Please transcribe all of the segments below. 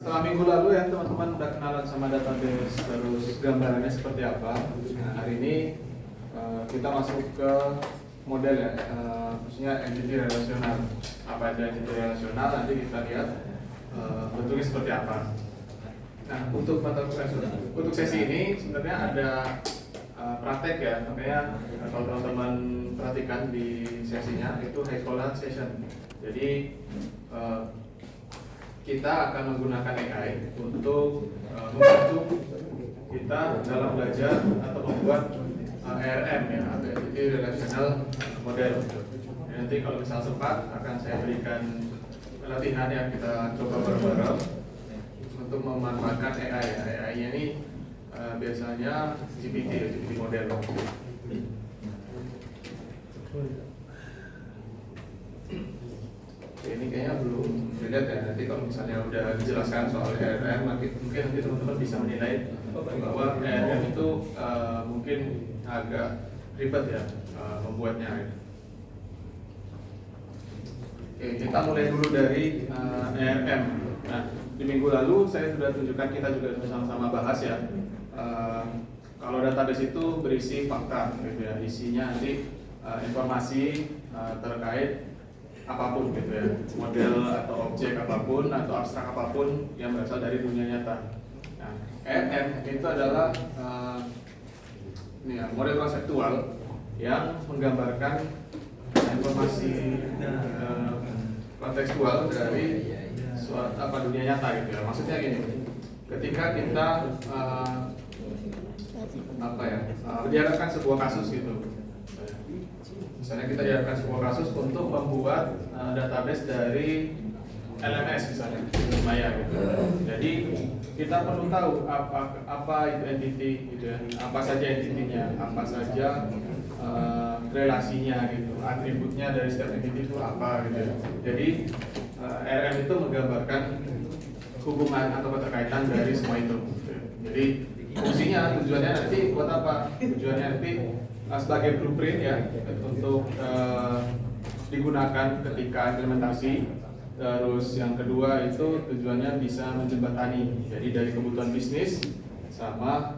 Setelah minggu lalu ya teman-teman udah kenalan sama database, terus gambarannya seperti apa. Nah, hari ini kita masuk ke model ya, maksudnya entity relasional. Apa itu entity relasional, nanti kita lihat bentuknya seperti apa. Nah, untuk sesi ini sebenarnya ada praktek ya, makanya kalau teman-teman perhatikan di sesinya itu Hexcola session. Jadi kita akan menggunakan AI untuk membantu kita dalam belajar atau membuat ARM ya, atau Entity Relational Model. Nanti kalau misal sempat akan saya berikan pelatihan yang kita coba bareng-bareng untuk memanfaatkan AI. AI-nya ini biasanya GPT model. Ini kayaknya belum dilihat ya. Nanti kalau misalnya udah dijelaskan soal ARM, mungkin nanti teman-teman bisa menilai bahwa ARM itu mungkin agak ribet ya membuatnya. Oke, kita mulai dulu dari ARM. Nah, di minggu lalu saya sudah tunjukkan, kita juga sama-sama bahas ya. Kalau database itu berisi fakta, gitu ya. Isinya nanti informasi terkait apapun gitu ya, model atau objek apapun atau abstrak apapun yang berasal dari dunia nyata. Nah, ARM itu adalah ini ya, model konseptual yang menggambarkan informasi kontekstual dari suatu dunia nyata gitu ya. Maksudnya gini, ketika kita diharapkan sebuah kasus gitu. Misalnya kita diharapkan sebuah kasus untuk membuat database dari LMS misalnya, Maya gitu. Jadi kita perlu tahu apa itu entity gitu ya, apa saja entitinya, apa saja relasinya gitu, atributnya dari setiap entity itu apa gitu ya. Jadi RM itu menggambarkan hubungan atau keterkaitan dari semua itu. Jadi fungsinya, tujuannya nanti buat apa? Tujuannya nanti sebagai blueprint ya untuk digunakan ketika implementasi. Terus yang kedua itu tujuannya bisa menjembatani, jadi dari kebutuhan bisnis sama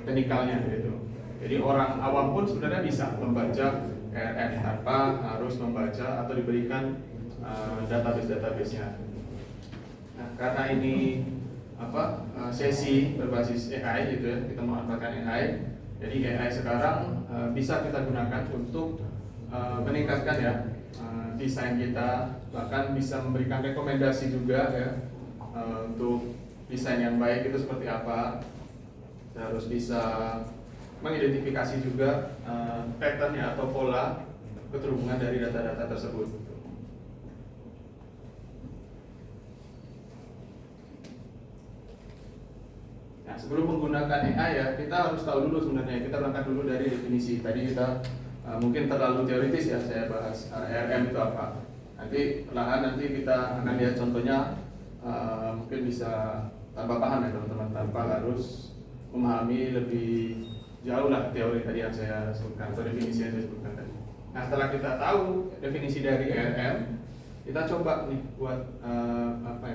teknikalnya gitu. Jadi orang awam pun sebenarnya bisa membaca ARM tanpa harus membaca atau diberikan database-nya. Nah, karena ini sesi berbasis AI gitu ya, kita memanfaatkan AI. Jadi AI sekarang bisa kita gunakan untuk meningkatkan ya desain kita, bahkan bisa memberikan rekomendasi juga ya untuk desain yang baik itu seperti apa. Terus bisa mengidentifikasi juga pattern atau pola keterhubungan dari data-data tersebut. Nah, sebelum menggunakan AI ya, kita harus tahu dulu sebenarnya, kita berangkat dulu dari definisi. Tadi kita mungkin terlalu teoritis ya saya bahas ARM itu apa. Nanti perlahan kita akan lihat contohnya, mungkin bisa tanpa paham ya teman-teman, tanpa harus memahami lebih jauh lah teori tadi yang saya sebutkan atau definisi yang saya sebutkan tadi. Nah, setelah kita tahu definisi dari ARM, kita coba nih buat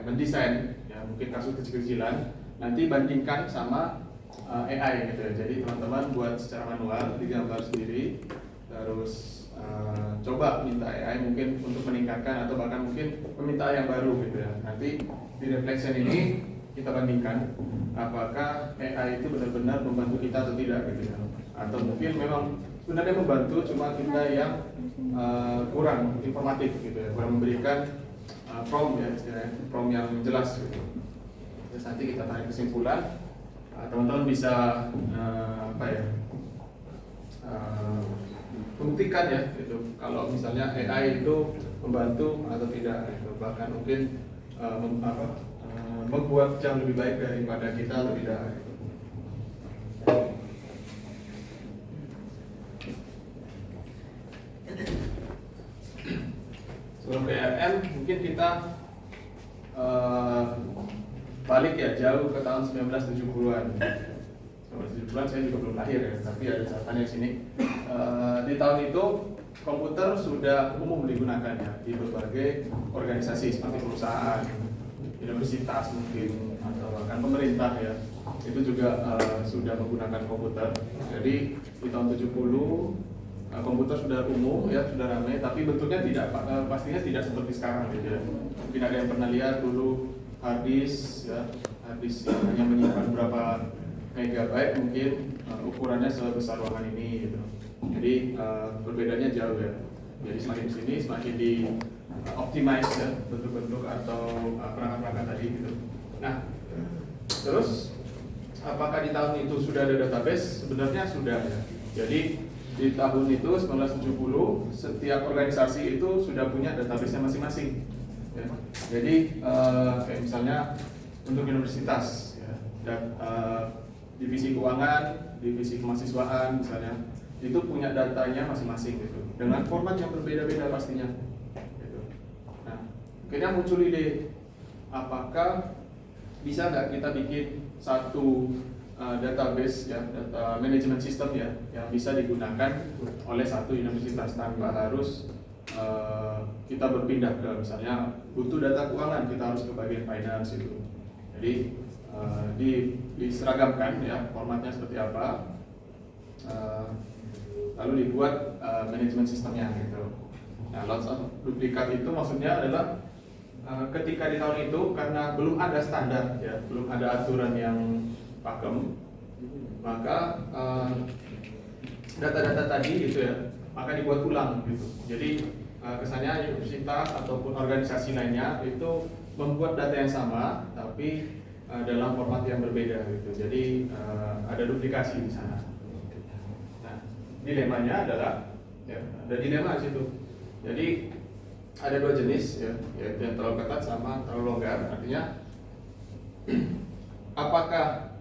mendesain ya, mungkin kasus kecil-kecilan, nanti bandingkan sama AI gitu ya. Jadi teman-teman buat secara manual, digambar sendiri, terus coba minta AI mungkin untuk meningkatkan atau bahkan mungkin meminta yang baru gitu ya. Nanti di reflection ini kita bandingkan apakah AI itu benar-benar membantu kita atau tidak gitu ya. Atau mungkin memang sebenarnya membantu, cuma kita yang kurang informatif gitu ya, kurang memberikan prompt ya, istilahnya prompt yang jelas gitu. Terus nanti kita tarik kesimpulan, teman-teman bisa membuktikan ya gitu, kalau misalnya AI itu membantu atau tidak gitu. Bahkan mungkin membuat jam lebih baik daripada kita atau tidak gitu. Sebelum ke ARM mungkin kita balik ya jauh ke tahun 1970-an. 1970-an saya juga belum lahir ya, tapi ada catatannya di sini. Di tahun itu komputer sudah umum digunakan ya di berbagai organisasi seperti perusahaan, universitas mungkin atau bahkan pemerintah ya, itu juga sudah menggunakan komputer. Jadi di tahun 70 komputer sudah umum ya, sudah ramai, tapi bentuknya tidak pastinya tidak seperti sekarang gitu ya. Mungkin ada yang pernah lihat dulu hard disk ya, hard disk yang hanya menyimpan berapa megabyte, mungkin ukurannya sebesar ruangan ini gitu. Jadi perbedaannya jauh ya. Jadi semakin sini semakin di optimize ya bentuk-bentuk atau perangkat-perangkat tadi gitu. Nah, terus apakah di tahun itu sudah ada database? Sebenarnya sudah ya. Jadi di tahun itu 1970 setiap organisasi itu sudah punya database-nya masing-masing. Ya. Jadi kayak misalnya untuk universitas ya, divisi keuangan, divisi kemahasiswaan misalnya, itu punya datanya masing-masing gitu, dengan format yang berbeda-beda pastinya. Gitu. Nah, akhirnya muncul ide, apakah bisa nggak kita bikin satu database ya, data management system ya, yang bisa digunakan oleh satu universitas tanpa harus kita berpindah ke misalnya butuh data keuangan, kita harus ke bagian finance itu. Jadi diseragamkan ya formatnya seperti apa, lalu dibuat manajemen sistemnya gitu. Nah, lots of duplikat itu maksudnya adalah ketika di tahun itu karena belum ada standar ya, belum ada aturan yang pakem, maka data-data tadi gitu ya, maka dibuat ulang gitu. Jadi kesannya universitas ataupun organisasi lainnya itu membuat data yang sama tapi dalam format yang berbeda gitu. Jadi ada duplikasi di sana. Nah, dilemanya adalah ya, ada dilema di situ. Jadi ada dua jenis ya, yaitu yang terlalu ketat sama terlalu longgar. Artinya apakah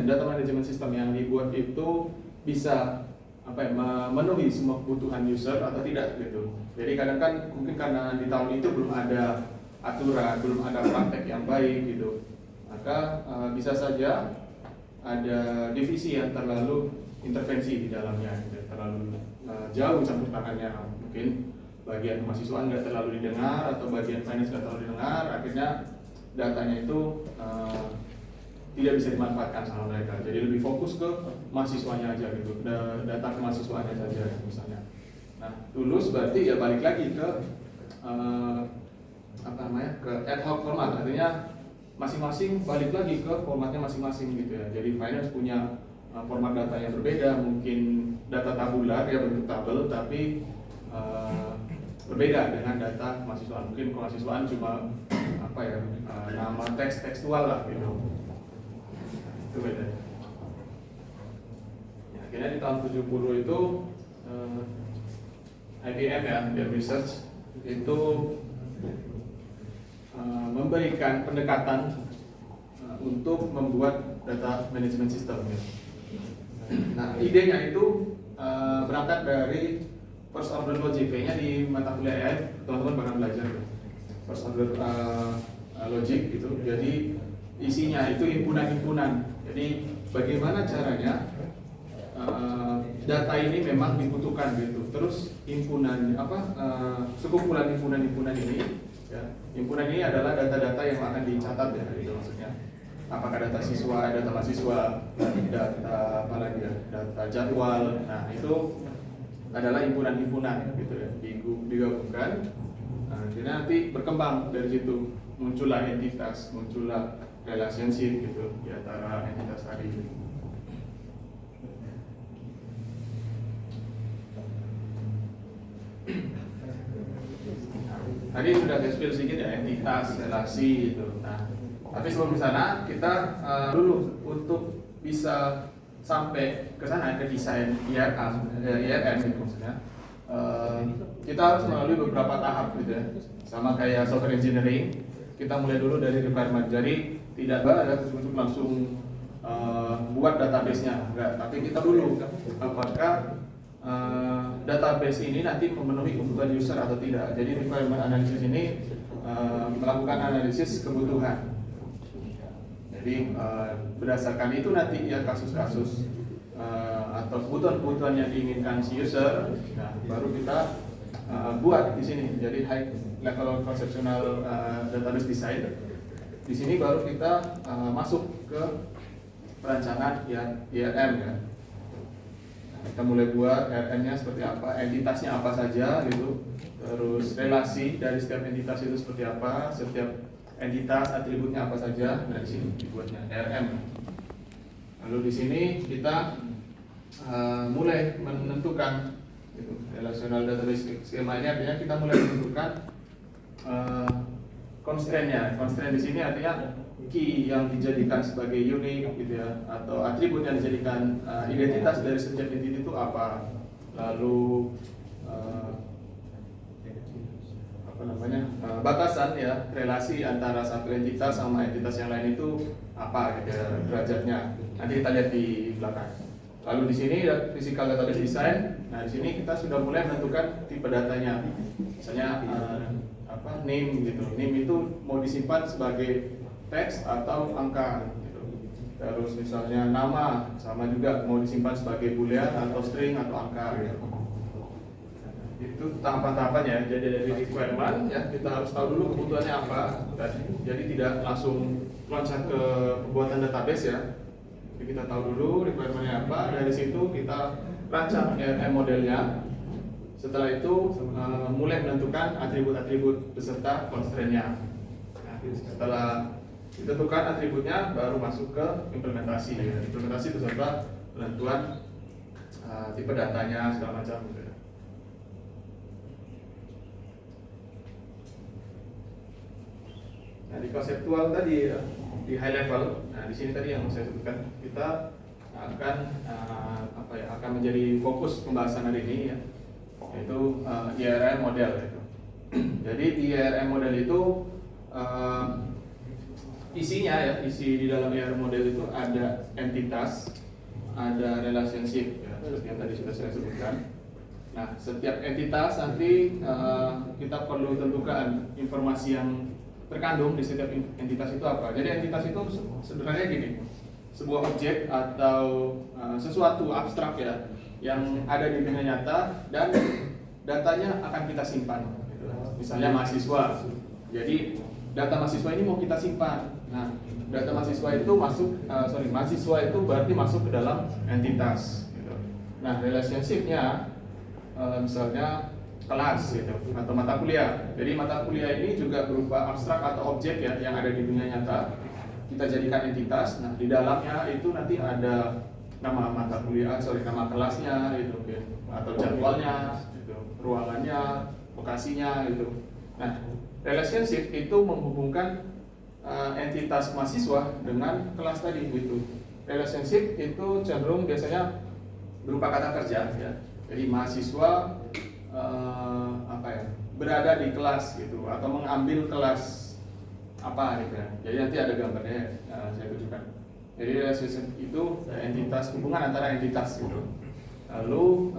data manajemen sistem yang dibuat itu bisa memenuhi semua kebutuhan user atau tidak gitu. Jadi kadang kan mungkin karena di tahun itu belum ada aturan, belum ada praktek yang baik gitu, maka bisa saja ada divisi yang terlalu intervensi di dalamnya gitu, terlalu jauh campur tangannya. Mungkin bagian kemahasiswaan nggak terlalu didengar atau bagian finance nggak terlalu didengar, akhirnya datanya itu tidak bisa dimanfaatkan sama mereka. Jadi lebih fokus ke mahasiswanya aja gitu, data kemahasiswaannya saja misalnya. Nah, lulus berarti ya balik lagi ke ke ad hoc format, artinya masing-masing balik lagi ke formatnya masing-masing gitu ya. Jadi finance punya format data yang berbeda, mungkin data tabular ya, bentuk tabel, tapi berbeda dengan data kemahasiswaan. Mungkin kemahasiswaan cuma nama teks tekstual lah gitu. Itu beda. Ya, akhirnya di tahun 70 itu IBM ya, Dell Research itu memberikan pendekatan untuk membuat data management system ya. Nah, idenya itu berangkat dari first order logic. Kayaknya di mata kuliah AI teman-teman bakal belajar ya. First order logic gitu. Jadi isinya itu himpunan-himpunan. Jadi bagaimana caranya data ini memang dibutuhkan gitu. Terus sekumpulan himpunan-himpunan ini ya, himpunan ini adalah data-data yang akan dicatat ya gitu maksudnya. Apakah data siswa, data mahasiswa, data data jadwal. Nah, itu adalah himpunan-himpunan gitu ya, digabungkan. Nah, jadi nanti berkembang dari situ, muncullah entitas, muncullah relationship gitu di antara entitas tadi. Tadi sudah saya sedikit ya, entitas, relasi gitu. Nah, tapi sebelum ke sana kita dulu untuk bisa sampai ke sana ke desain IRM gitu maksudnya. Kita harus melalui beberapa tahap gitu ya. Sama kayak software engineering, kita mulai dulu dari requirement. Jadi tidak ada untuk langsung buat database-nya, enggak. Tapi kita dulu apakah database ini nanti memenuhi kebutuhan user atau tidak. Jadi requirement analysis ini melakukan analisis kebutuhan. Jadi berdasarkan itu nanti ya kasus-kasus atau kebutuhan-kebutuhan yang diinginkan si user, nah, baru kita buat di sini. Jadi high level konsepsional database design. Di sini baru kita masuk ke perancangan IRM ya. Nah, kita mulai buat IRM-nya seperti apa, entitasnya apa saja gitu, terus relasi dari setiap entitas itu seperti apa, setiap entitas atributnya apa saja. Nah, di sini dibuatnya IRM. Lalu di sini kita mulai menentukan gitu, relational database schema ini artinya kita mulai menentukan constraint-nya. Constraint di sini artinya key yang dijadikan sebagai unique gitu ya, atau atribut yang dijadikan identitas dari setiap entity itu apa. Lalu batasan ya, relasi antara satu entitas sama entitas yang lain itu apa gitu ya, derajatnya. Nanti kita lihat di belakang. Lalu di sini physical database design. Nah, di sini kita sudah mulai menentukan tipe datanya. Misalnya name gitu. Name itu mau disimpan sebagai teks atau angka gitu. Terus misalnya nama sama juga mau disimpan sebagai boolean atau string atau angka gitu. Itu tahapan-tahapan ya. Jadi dari requirement ya, kita harus tahu dulu kebutuhannya apa. Jadi tidak langsung loncat ke pembuatan database ya. Jadi kita tahu dulu requirement-nya apa. Dari situ kita rancang IRM modelnya. Setelah itu mulai menentukan atribut-atribut beserta constraint-nya. Nah, setelah ditentukan atributnya baru masuk ke implementasi. Implementasi beserta penentuan tipe datanya segala macam gitu ya. Nah, di konseptual tadi ya, di high level. Nah, di sini tadi yang saya sebutkan, kita akan menjadi fokus pembahasan hari ini ya, yaitu IRM model itu. Jadi di IRM model itu isinya ya, isi di dalam IRM model itu ada entitas, ada relationship ya, seperti yang tadi sudah saya sebutkan. Nah, setiap entitas nanti kita perlu tentukan informasi yang terkandung di setiap entitas itu apa. Jadi entitas itu sebenarnya gini, sebuah objek atau sesuatu abstrak ya, yang ada di dunia nyata dan datanya akan kita simpan gitu. Misalnya mahasiswa, jadi data mahasiswa ini mau kita simpan. Nah, data mahasiswa itu mahasiswa itu berarti masuk ke dalam entitas gitu. Nah, relationship-nya misalnya kelas gitu, atau mata kuliah. Jadi mata kuliah ini juga berupa abstrak atau objek ya, yang ada di dunia nyata. Kita jadikan entitas. Nah, di dalamnya itu nanti ada nama mata kuliah, nama kelasnya gitu, atau jadwalnya, gitu, ruangannya, lokasinya gitu. Nah, relationship itu menghubungkan entitas mahasiswa dengan kelas tadi gitu. Relationship itu cenderung biasanya berupa kata kerja ya. Jadi mahasiswa berada di kelas gitu, atau mengambil kelas apa gitu ya. Jadi nanti ada gambarnya saya tunjukkan. Jadi relationship itu entitas, hubungan antara entitas gitu. Lalu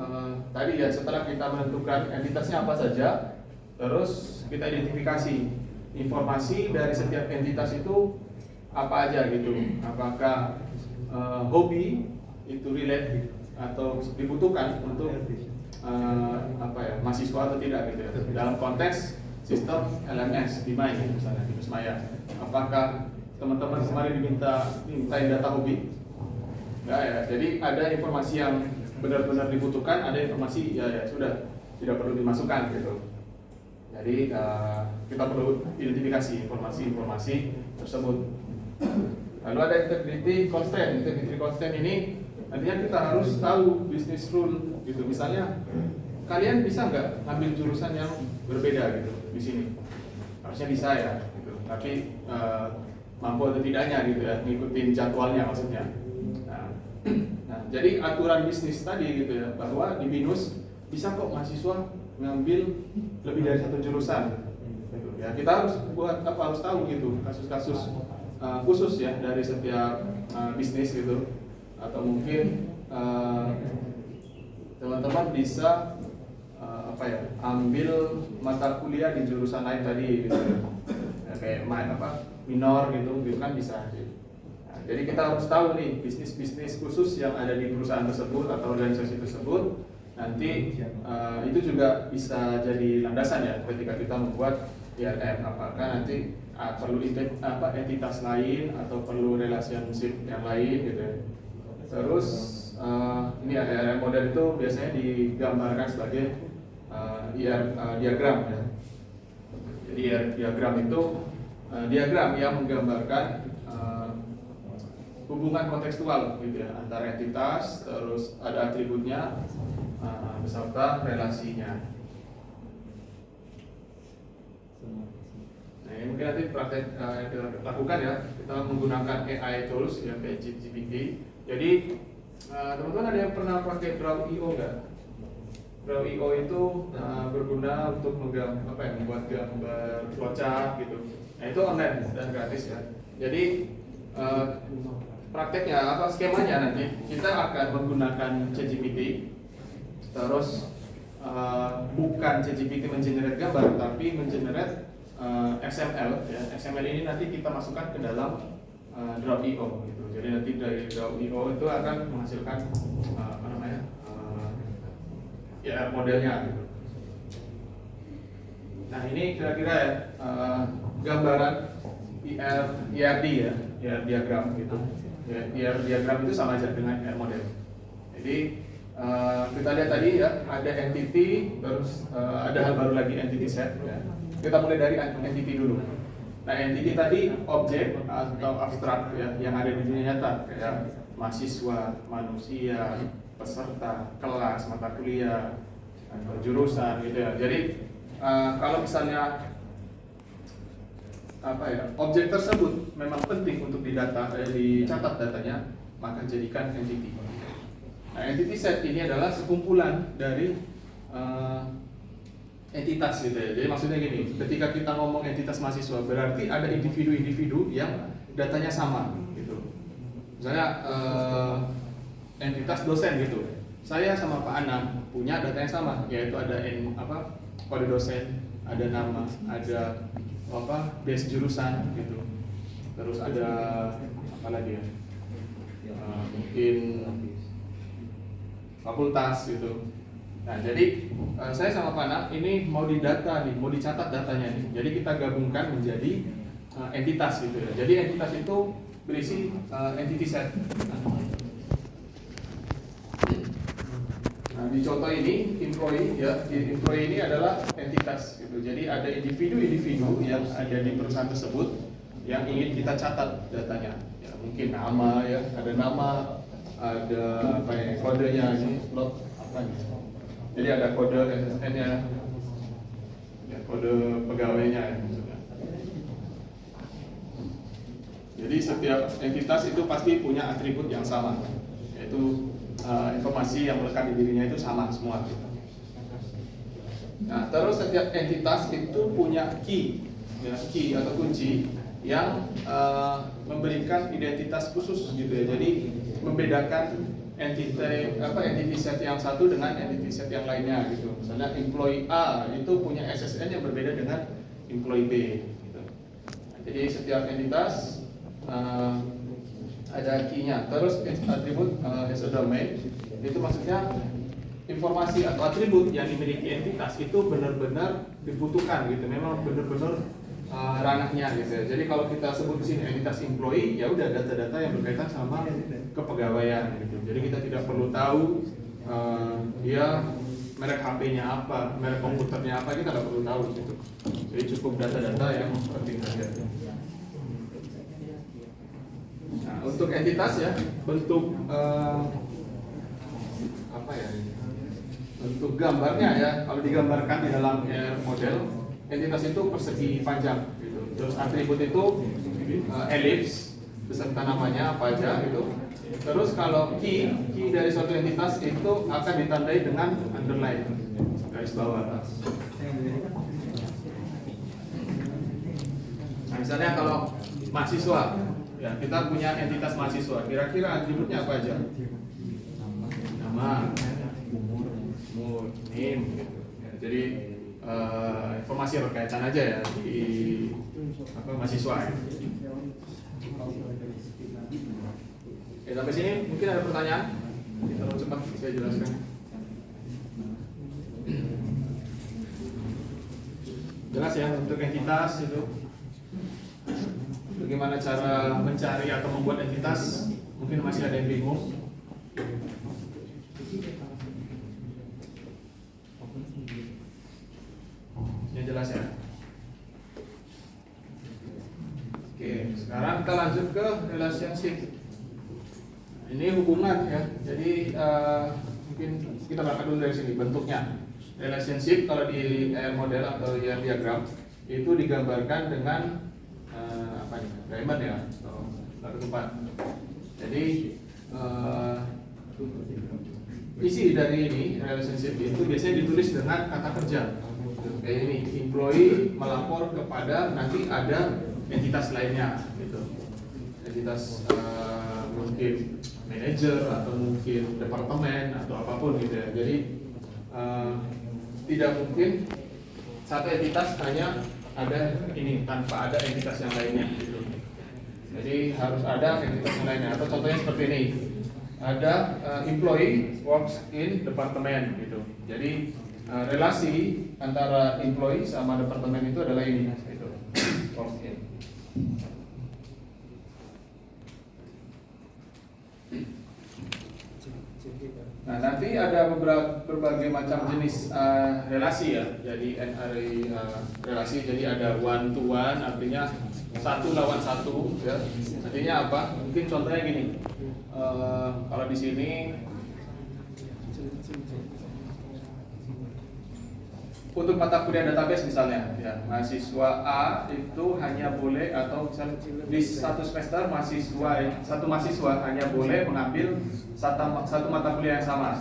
tadi ya, setelah kita menentukan entitasnya apa saja, terus kita identifikasi informasi dari setiap entitas itu apa aja gitu. Apakah hobi itu relate atau dibutuhkan untuk mahasiswa atau tidak gitu ya. Dalam konteks sistem LMS di MAI misalnya, di Maya. Apakah teman-teman kemarin dimintain data hobi? Enggak ya. Jadi ada informasi yang benar-benar dibutuhkan, ada informasi ya sudah tidak perlu dimasukkan gitu. Jadi kita perlu identifikasi informasi-informasi tersebut. Lalu ada integrity constraint. Integrity constraint ini nantinya kita harus tahu business rule gitu. Misalnya kalian bisa nggak ngambil jurusan yang berbeda gitu di sini? Harusnya bisa ya gitu. Tapi mampu atau tidaknya gitu ya, ngikutin jadwalnya maksudnya. Nah, jadi aturan bisnis tadi gitu ya, bahwa di BINUS bisa kok mahasiswa ngambil lebih dari satu jurusan gitu. Ya, kita harus harus tahu gitu kasus-kasus khusus ya dari setiap bisnis gitu. Atau mungkin teman-teman bisa ambil mata kuliah di jurusan lain tadi gitu ya, kayak minor gitu kan bisa. Nah, jadi kita harus tahu nih bisnis-bisnis khusus yang ada di perusahaan tersebut atau organisasi tersebut. nanti itu juga bisa jadi landasan ya ketika kita membuat IRM. Apakah nanti perlu entitas lain atau perlu relationship yang lain gitu ya. Terus ini IRM model itu biasanya digambarkan sebagai diagram ya. Jadi diagram itu diagram yang menggambarkan hubungan kontekstual gitu ya antara entitas, terus ada atributnya beserta relasinya. Nah, ini mungkin nanti praktek yang kita lakukan ya. Kita menggunakan AI tools yang kayak ChatGPT. Jadi teman-teman ada yang pernah pakai Draw.io nggak? Draw.io itu berguna untuk membuat gambar flowchart gitu. Nah, itu online dan gratis ya. Jadi prakteknya skemanya nanti kita akan menggunakan ChatGPT, terus bukan ChatGPT mengenerate gambar, tapi mengenerate XML ya. XML ini nanti kita masukkan ke dalam Draw.io gitu. Jadi nanti dari Draw.io itu akan menghasilkan modelnya gitu. Nah, ini kira-kira ya gambaran IRD ya, IR diagram gitu. Ya, IR diagram itu sama aja dengan IR model. Jadi kita lihat tadi ya, ada entity, terus ada hal baru lagi, entity set ya. Kita mulai dari entity dulu. Nah, entity tadi objek atau abstrak ya, yang ada di dunia nyata kayak mahasiswa, manusia, peserta, kelas, mata kuliah, atau jurusan gitu ya. Jadi kalau misalnya objek tersebut memang penting untuk dicatat datanya, maka jadikan entity. Nah, entity set ini adalah sekumpulan dari entitas gitu ya. Jadi maksudnya gini, ketika kita ngomong entitas mahasiswa berarti ada individu-individu yang datanya sama gitu. Misalnya entitas dosen gitu. Saya sama Pak Anam punya data yang sama, yaitu ada kode dosen, ada nama, ada base jurusan gitu. Terus ada apa lagi ya? Mungkin fakultas gitu. Nah, jadi saya sama Pak Anam ini mau didata nih, mau dicatat datanya nih. Jadi kita gabungkan menjadi entitas gitu ya. Jadi entitas itu berisi entity set. Nah, di contoh ini employee ya, employee ini adalah entitas gitu. Jadi ada individu-individu yang ada di perusahaan tersebut yang ingin kita catat datanya. Ya, mungkin nama ya, ada nama, ada kodenya ini slot apa nih. Jadi ada kode SSN-nya, ya, kode pegawainya ya, maksudnya. Jadi setiap entitas itu pasti punya atribut yang sama, yaitu informasi yang melekat di dirinya itu sama semua. Nah, terus setiap entitas itu punya key, ya, key atau kunci yang memberikan identitas khusus gitu ya. Jadi membedakan entity set yang satu dengan entity set yang lainnya gitu. Misalnya employee A itu punya SSN yang berbeda dengan employee B gitu. Nah, jadi setiap entitas ada key-nya. Terus atribut as a domain itu maksudnya informasi atau atribut yang dimiliki entitas itu benar-benar dibutuhkan gitu. Memang benar-benar ranahnya gitu ya. Jadi kalau kita sebut di sini entitas employee, ya udah data-data yang berkaitan sama kepegawaian gitu. Jadi kita tidak perlu tahu dia merek HP-nya apa, merek komputernya apa, kita tidak perlu tahu gitu. Jadi cukup data-data yang penting saja. Nah, untuk entitas ya, bentuk bentuk gambarnya ya, kalau digambarkan di dalam model, entitas itu persegi panjang gitu. Terus atribut itu elips beserta namanya apa aja gitu. Terus kalau key dari suatu entitas itu akan ditandai dengan underline, garis bawah. Nah, misalnya kalau mahasiswa, ya kita punya entitas mahasiswa. Kira-kira atributnya apa aja? Nama, umur, name gitu. Ya, jadi informasi yang berkaitan aja ya di mahasiswa. Ya. Oke, sampai sini mungkin ada pertanyaan? Terlalu cepat saya jelaskan. ya untuk entitas itu. Bagaimana cara mencari atau membuat entitas? Mungkin masih ada yang bingung. Ini jelas ya. Oke, sekarang kita lanjut ke relationship. Ini hubungan ya. Jadi mungkin kita bakal dulu dari sini bentuknya. Relationship kalau di ER model atau ER diagram itu digambarkan dengan diamond ya, atau tempat. Jadi isi dari ini relationship itu biasanya ditulis dengan kata kerja. Kayak ini, employee melapor kepada nanti ada entitas lainnya, gitu. Entitas mungkin manajer atau mungkin departemen atau apapun gitu ya. Jadi tidak mungkin satu entitas hanya ada ini tanpa ada entitas yang lainnya gitu. Jadi harus ada entitas yang lainnya. Atau contohnya seperti ini, ada employee works in department gitu. Jadi relasi antara employee sama departemen itu adalah ini gitu. Works in. Nah, nanti ada berbagai macam jenis relasi ya. Jadi relasi, jadi ada one to one, artinya satu lawan satu ya. Artinya apa? Mungkin contohnya gini. Kalau di sini untuk mata kuliah database misalnya ya, mahasiswa A itu hanya boleh, atau misalnya di satu semester satu mahasiswa hanya boleh mengambil satu mata kuliah yang sama.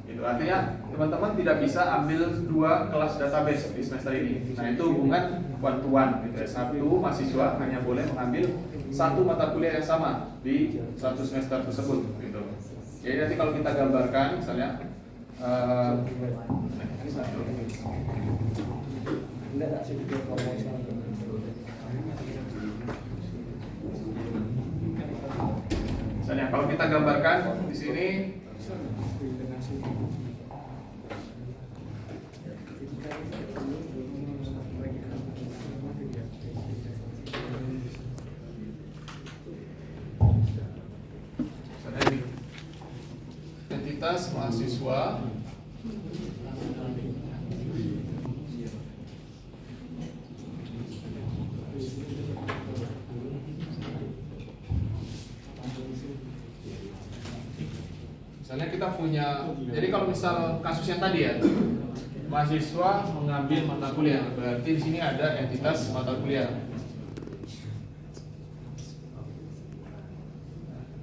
Itu artinya teman-teman tidak bisa ambil dua kelas database di semester ini. Nah, itu hubungan one to one gitu ya. Satu mahasiswa hanya boleh mengambil satu mata kuliah yang sama di satu semester tersebut gitu. Jadi nanti kalau kita gambarkan misalnya misalnya kalau kita gambarkan di sini entitas mahasiswa misalnya kita punya, jadi kalau misal kasusnya tadi ya, mahasiswa mengambil mata kuliah, berarti di sini ada entitas mata kuliah.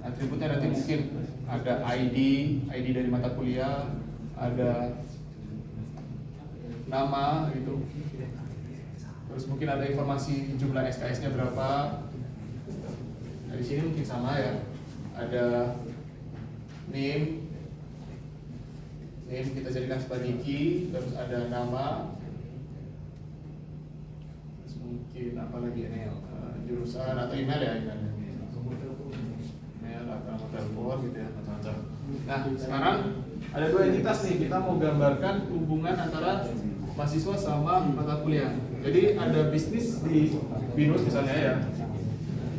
Atributnya nanti mungkin ada ID dari mata kuliah, ada nama gitu. Terus mungkin ada informasi jumlah SKS-nya berapa. Nah, di sini mungkin sama ya. Ada name kita jadikan sebagai key, terus ada nama, terus mungkin apa lagi ini jurusan atau email ya, email atau nomor telepon gitu ya, macam-macam. Nah, sekarang ada dua entitas nih, kita mau gambarkan hubungan antara mahasiswa sama mata kuliah. Jadi ada bisnis di BINUS misalnya ya.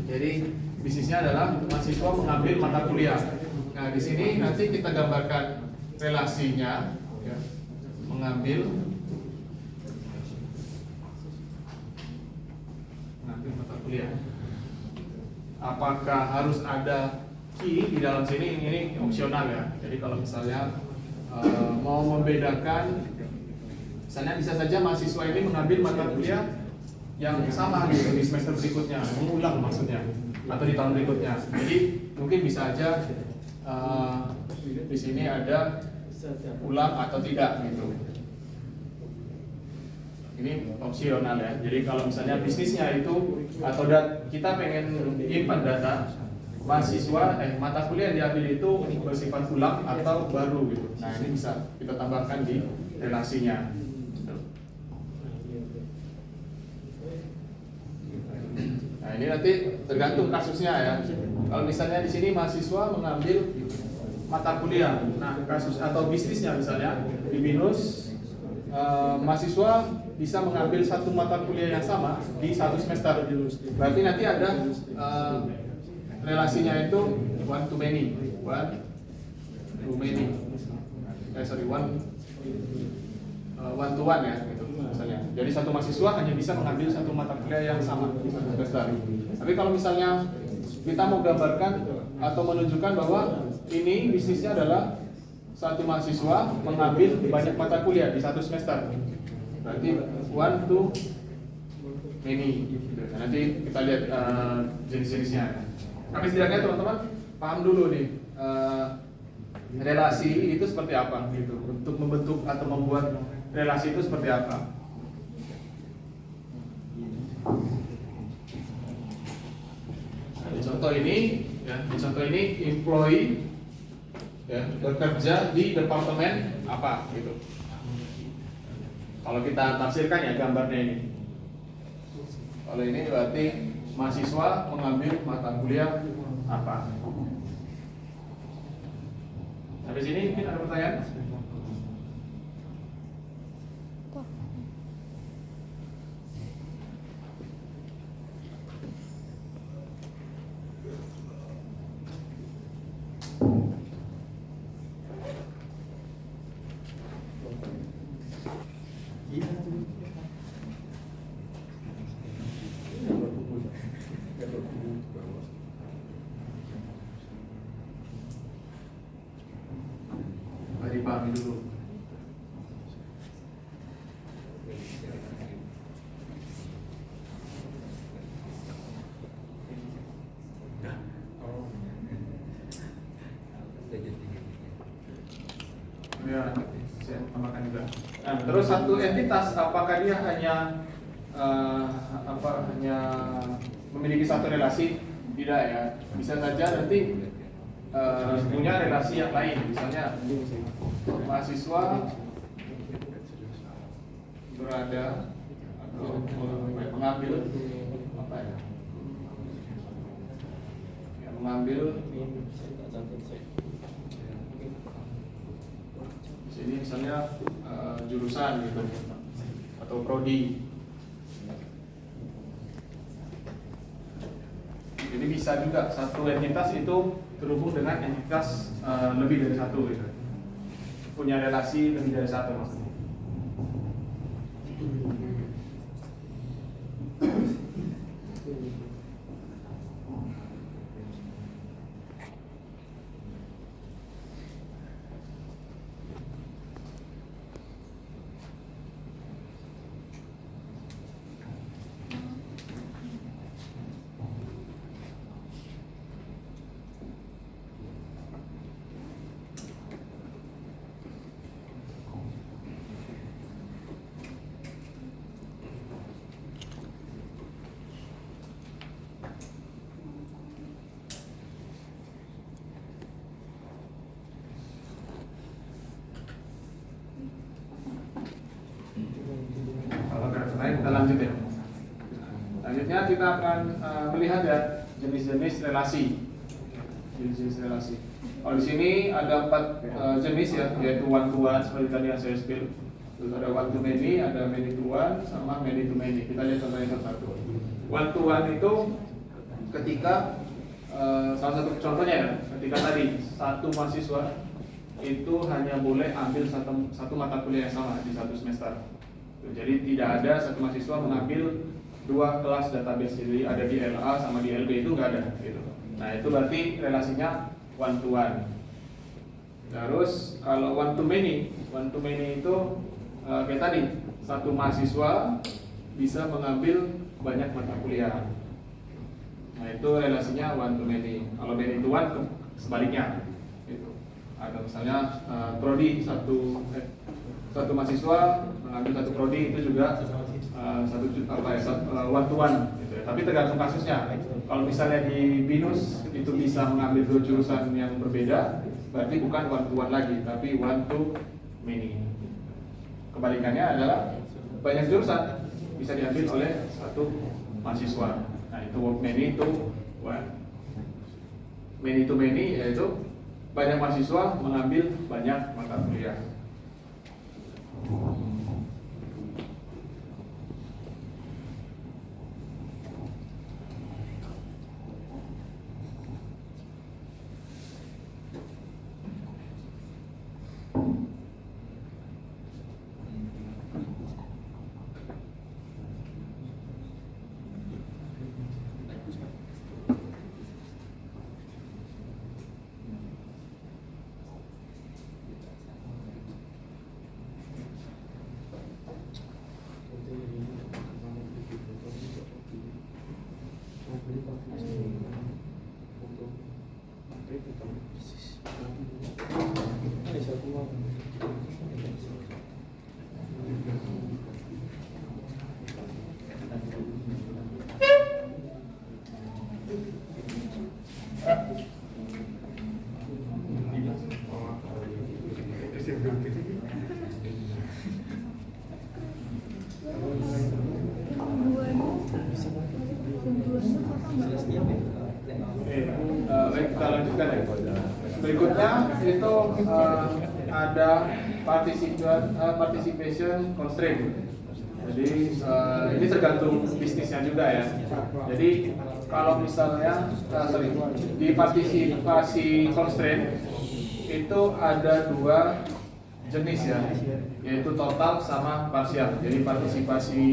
Jadi bisnisnya adalah mahasiswa mengambil mata kuliah. Nah, di sini nanti kita gambarkan relasinya ya, mengambil mata kuliah. Apakah harus ada key di dalam sini? Ini opsional ya. Jadi kalau misalnya mau membedakan, misalnya bisa saja mahasiswa ini mengambil mata kuliah yang sama gitu di semester berikutnya, mengulang maksudnya, atau di tahun berikutnya. Jadi mungkin bisa aja di sini ada ulang atau tidak gitu. Ini opsional ya. Jadi kalau misalnya bisnisnya itu atau kita pengen nyimpan data mahasiswa mata kuliah yang diambil itu bersifat ulang atau baru gitu. Nah, ini bisa kita tambahkan di relasinya. Nah, ini nanti tergantung kasusnya ya. Kalau misalnya di sini mahasiswa mengambil mata kuliah, nah kasus atau bisnisnya misalnya di BINUS, mahasiswa bisa mengambil satu mata kuliah yang sama di satu semester. Berarti nanti ada relasinya itu one to many, one to one ya gitu misalnya. Jadi satu mahasiswa hanya bisa mengambil satu mata kuliah yang sama di satu semester. Tapi kalau misalnya kita mau gambarkan atau menunjukkan bahwa ini bisnisnya adalah satu mahasiswa mengambil banyak mata kuliah di satu semester, berarti one to many. Nah, nanti kita lihat jenis-jenisnya. Tapi setidaknya teman-teman paham dulu nih relasi itu seperti apa gitu. Untuk membentuk atau membuat relasi itu seperti apa. Nah, di contoh ini, ya, employee ya, bekerja di departemen apa gitu. Kalau kita tafsirkan ya gambarnya ini. Kalau ini berarti mahasiswa mengambil mata kuliah apa. Sampai sini mungkin ada pertanyaan? Mari pahami dulu. Ya, saya tambahkan juga. Nah, terus satu entitas, apakah dia hanya hanya memiliki satu relasi? Tidak ya. Bisa saja nanti punya relasi yang lain. Misalnya mahasiswa berada atau mengambil apa ya? Mengambil ini misalnya jurusan gitu atau prodi. Jadi bisa juga satu entitas itu terhubung dengan entitas lebih dari satu gitu. Punya relasi lebih dari satu maksudnya. Kita lanjut ya. Selanjutnya kita akan melihat ya jenis-jenis relasi. Kalau di sini ada 4 jenis ya, yaitu one to one seperti tadi yang saya spill. Terus ada one to many, ada many to one, sama many to many. Kita lihat contohnya satu-satu. One to one itu ketika salah satu contohnya ya, ketika tadi satu mahasiswa itu hanya boleh ambil satu mata kuliah yang sama di satu semester. Jadi tidak ada satu mahasiswa mengambil 2 kelas database, jadi ada di LA sama di LB, itu nggak ada gitu. Nah itu berarti relasinya one to one. Terus kalau one to many itu kayak tadi satu mahasiswa bisa mengambil banyak mata kuliah. Nah itu relasinya one to many. Kalau many to one sebaliknya gitu. Ada misalnya prodi satu mahasiswa mengambil satu prodi, itu juga one to one gitu ya. Tapi tergantung kasusnya. Kalau misalnya di BINUS itu bisa mengambil 2 jurusan yang berbeda, berarti bukan one to one lagi, tapi one to many. Kebalikannya adalah banyak jurusan bisa diambil oleh satu mahasiswa. Nah itu many to one. Many to many yaitu banyak mahasiswa mengambil banyak mata kuliah. Baik, kita lanjutkan ya. Berikutnya itu ada participation constraint. Jadi ini tergantung bisnisnya juga ya. Jadi kalau misalnya di partisipasi constraint itu ada dua jenis ya, yaitu total sama parsial. Jadi partisipasi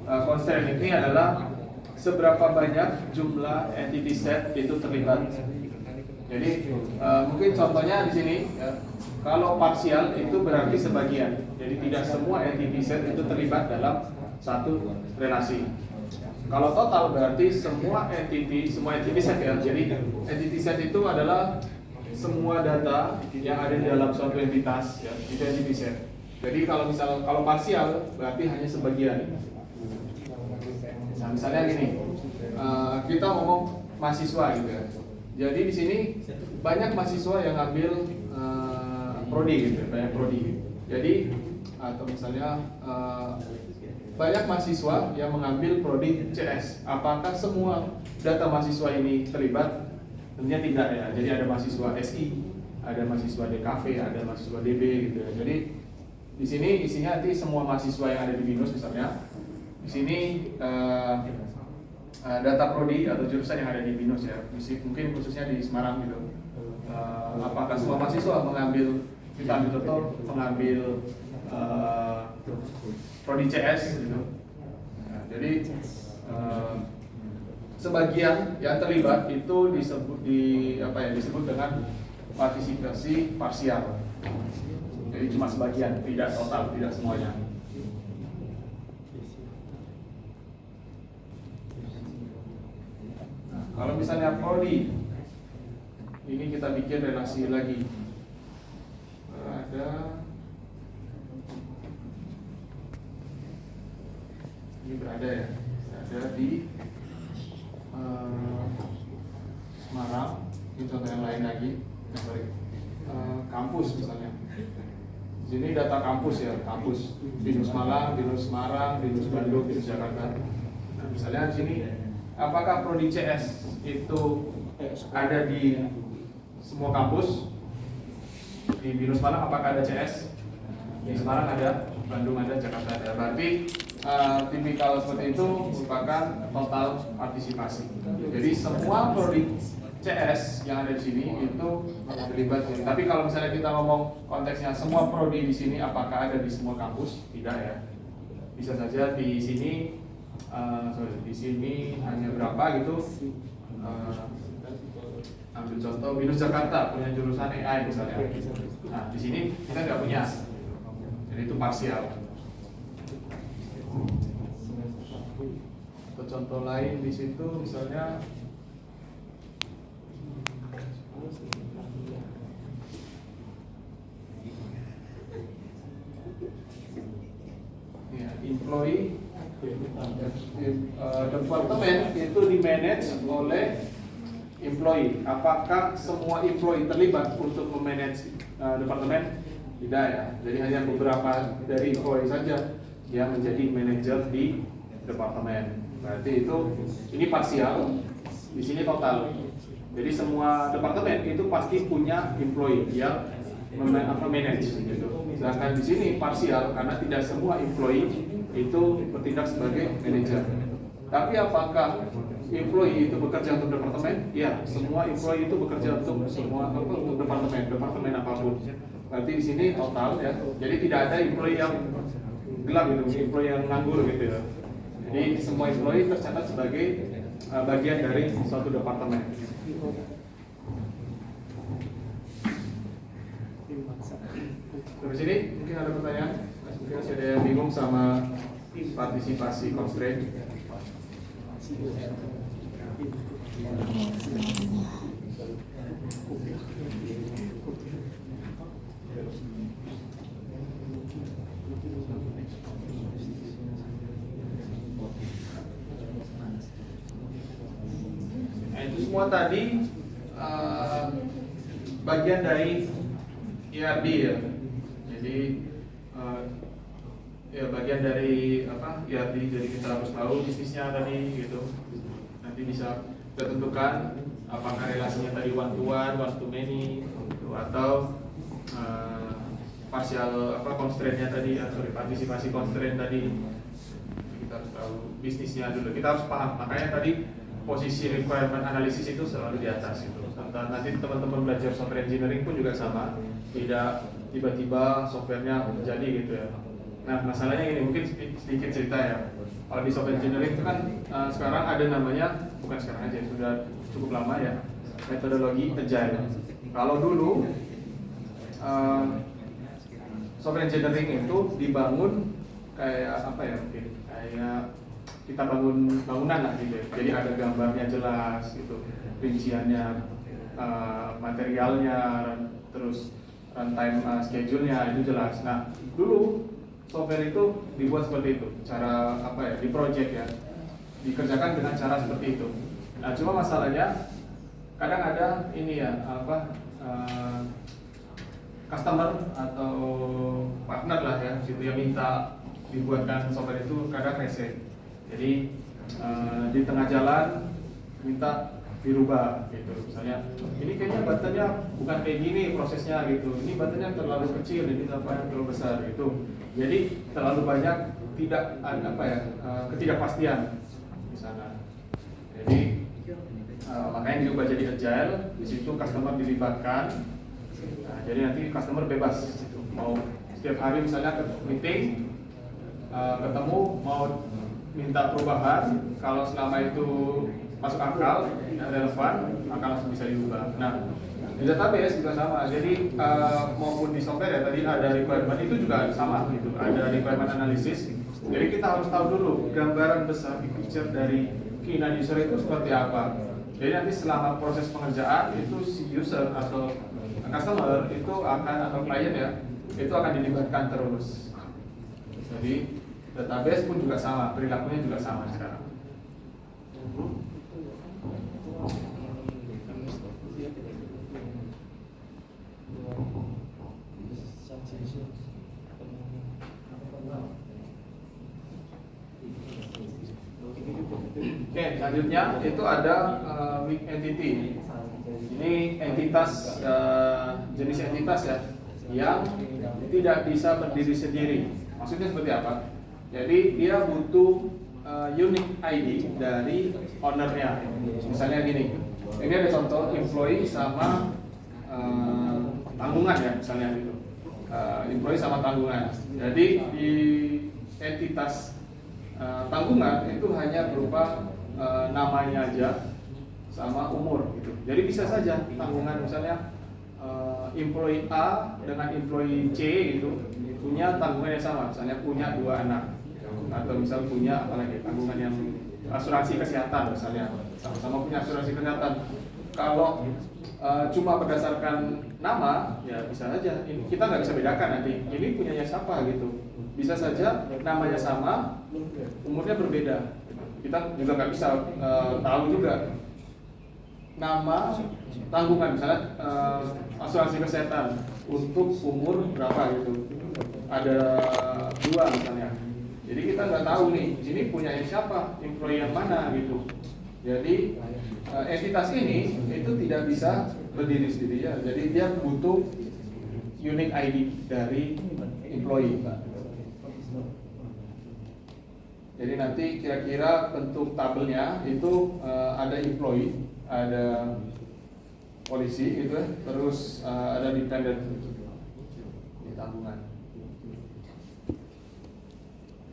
constraint ini adalah seberapa banyak jumlah entity set itu terlibat. Jadi mungkin contohnya di sini ya, kalau parsial itu berarti sebagian. Jadi tidak semua entity set itu terlibat dalam satu relasi. Kalau total berarti semua entity set ya. Jadi entity set itu adalah semua data yang ada di dalam suatu entitas ya, itu entity set. Jadi kalau parsial berarti hanya sebagian. Nah, misalnya gini, kita ngomong mahasiswa gitu ya. Jadi di sini banyak mahasiswa yang ngambil prodi gitu, banyak prodi. Jadi atau misalnya banyak mahasiswa yang mengambil prodi CS. Apakah semua data mahasiswa ini terlibat? Tentunya tidak ya. Jadi ada mahasiswa SI, ada mahasiswa DKV, ada mahasiswa DB gitu ya. Jadi di sini isinya nanti semua mahasiswa yang ada di BINUS misalnya. Di sini data prodi atau jurusan yang ada di BINUS ya, mungkin khususnya di Semarang gitu. Apakah semua mahasiswa kita ambil contoh mengambil prodi CS gitu. Nah, jadi sebagian yang terlibat itu disebut dengan partisipasi parsial. Jadi cuma sebagian, tidak total, tidak semuanya. Kalau misalnya prodi, ini kita bikin relasi lagi. Berada ya, ada di Semarang. Ini contoh yang lain lagi. Kampus misalnya. Di sini data kampus ya, kampus BINUS Malang, BINUS Semarang, BINUS Bandung, BINUS Jakarta. Nah, misalnya di sini, apakah prodi CS itu ada di semua kampus? Di BINUS Malang apakah ada CS? Di Semarang ada, Bandung ada, Jakarta ada. Berarti tipikal seperti itu merupakan total partisipasi. Jadi semua prodi CS yang ada di sini itu terlibat. Tapi kalau misalnya kita ngomong konteksnya semua prodi di sini apakah ada di semua kampus? Tidak ya. Bisa saja di sini di sini hanya berapa gitu. Ambil contoh BINUS Jakarta punya jurusan AI misalnya. Nah di sini kita nggak punya, jadi itu parsial. Atau contoh lain di situ misalnya ya, employee departemen itu di-manage oleh employee. Apakah semua employee terlibat untuk memanage departemen? Tidak ya. Jadi hanya beberapa dari employee saja yang menjadi manajer di departemen. Berarti ini parsial, di sini total. Jadi semua departemen itu pasti punya employee yang manage gitu. Sedangkan di sini parsial karena tidak semua employee itu bertindak sebagai manajer. Tapi apakah employee itu bekerja untuk departemen? Ya, semua employee itu bekerja untuk departemen apapun. Berarti di sini total ya. Jadi tidak ada employee yang gelap gitu, employee yang nganggur gitu ya. Jadi semua employee tercatat sebagai bagian dari suatu departemen. Sampai sini mungkin ada pertanyaan? Mungkin masih ada yang bingung sama partisipasi constraint. semua tadi bagian dari ERD ya. Jadi ya bagian dari apa ERD, jadi kita harus tahu bisnisnya tadi gitu. Nanti bisa kita tentukan apakah relasinya tadi one to one, one to many, gitu, atau partial apa constraint-nya tadi, partisipasi constraint tadi. Kita harus tahu bisnisnya dulu. Kita harus paham. Makanya tadi posisi requirement analysis itu selalu di atas itu. Nanti teman-teman belajar software engineering pun juga sama. Tidak tiba-tiba softwarenya menjadi gitu ya. Nah, masalahnya ini mungkin sedikit cerita ya. Kalau di software engineering itu kan sekarang ada namanya, bukan sekarang aja, sudah cukup lama ya, metodologi agile. Kalau dulu software engineering itu dibangun kayak apa ya, mungkin kayak kita bangun bangunan lah gitu ya. Jadi ada gambarnya jelas gitu, rinciannya, materialnya, terus runtime schedule-nya itu jelas. Nah, dulu software itu dibuat seperti itu, cara apa ya, di project ya, dikerjakan dengan cara seperti itu. Nah, cuma masalahnya kadang ada ini ya, apa customer atau partner lah ya, situ yang minta dibuatkan software itu kadang rese. Jadi di tengah jalan minta dirubah gitu. Misalnya ini kayaknya buttonnya bukan kayak gini prosesnya gitu. Ini buttonnya terlalu kecil, ini yang terlalu besar gitu. Jadi terlalu banyak tidak apa ya, ketidakpastian di sana. Jadi makanya diubah jadi agile. Di situ customer dilibatkan. Nah, jadi nanti customer bebas gitu. Mau setiap hari misalnya ke meeting, ketemu mau minta perubahan, kalau selama itu masuk akal dan relevan, maka langsung bisa diubah. Nah, di database juga sama. Jadi maupun di software ya, tadi ada requirement itu juga sama gitu. Ada requirement analysis. Jadi kita harus tahu dulu gambaran besar di picture dari keinginan user itu seperti apa. Jadi nanti selama proses pengerjaan itu si user atau customer itu akan, atau klien ya, itu akan dilibatkan terus. Jadi database pun juga sama, perilakunya juga sama sekarang. Oke, selanjutnya itu ada weak entity. Ini entitas, jenis entitas ya, yang tidak bisa berdiri sendiri. Maksudnya seperti apa? Jadi dia butuh unique ID dari ownernya. Misalnya gini, ini ada contoh employee sama tanggungan ya, misalnya gitu. Employee sama tanggungan. Jadi di entitas tanggungan itu hanya berupa namanya aja sama umur gitu. Jadi bisa saja tanggungan misalnya employee A dengan employee C gitu punya tanggungan yang sama, misalnya punya 2 anak, atau misal punya apalagi tanggungan yang asuransi kesehatan misalnya, sama-sama punya asuransi kesehatan. Kalau cuma berdasarkan nama ya bisa saja, ini kita nggak bisa bedakan nanti ini punyanya siapa gitu. Bisa saja namanya sama, umurnya berbeda. Kita juga nggak bisa tahu juga nama tanggungan misalnya asuransi kesehatan untuk umur berapa gitu. Ada 2 misalnya. Jadi kita nggak tahu nih, ini punya siapa, employee yang mana gitu. Jadi entitas ini itu tidak bisa berdiri sendiri ya. Jadi dia butuh unique ID dari employee. Jadi nanti kira-kira bentuk tabelnya itu ada employee, ada polisi gitu ya, terus ada dependent di tabungan.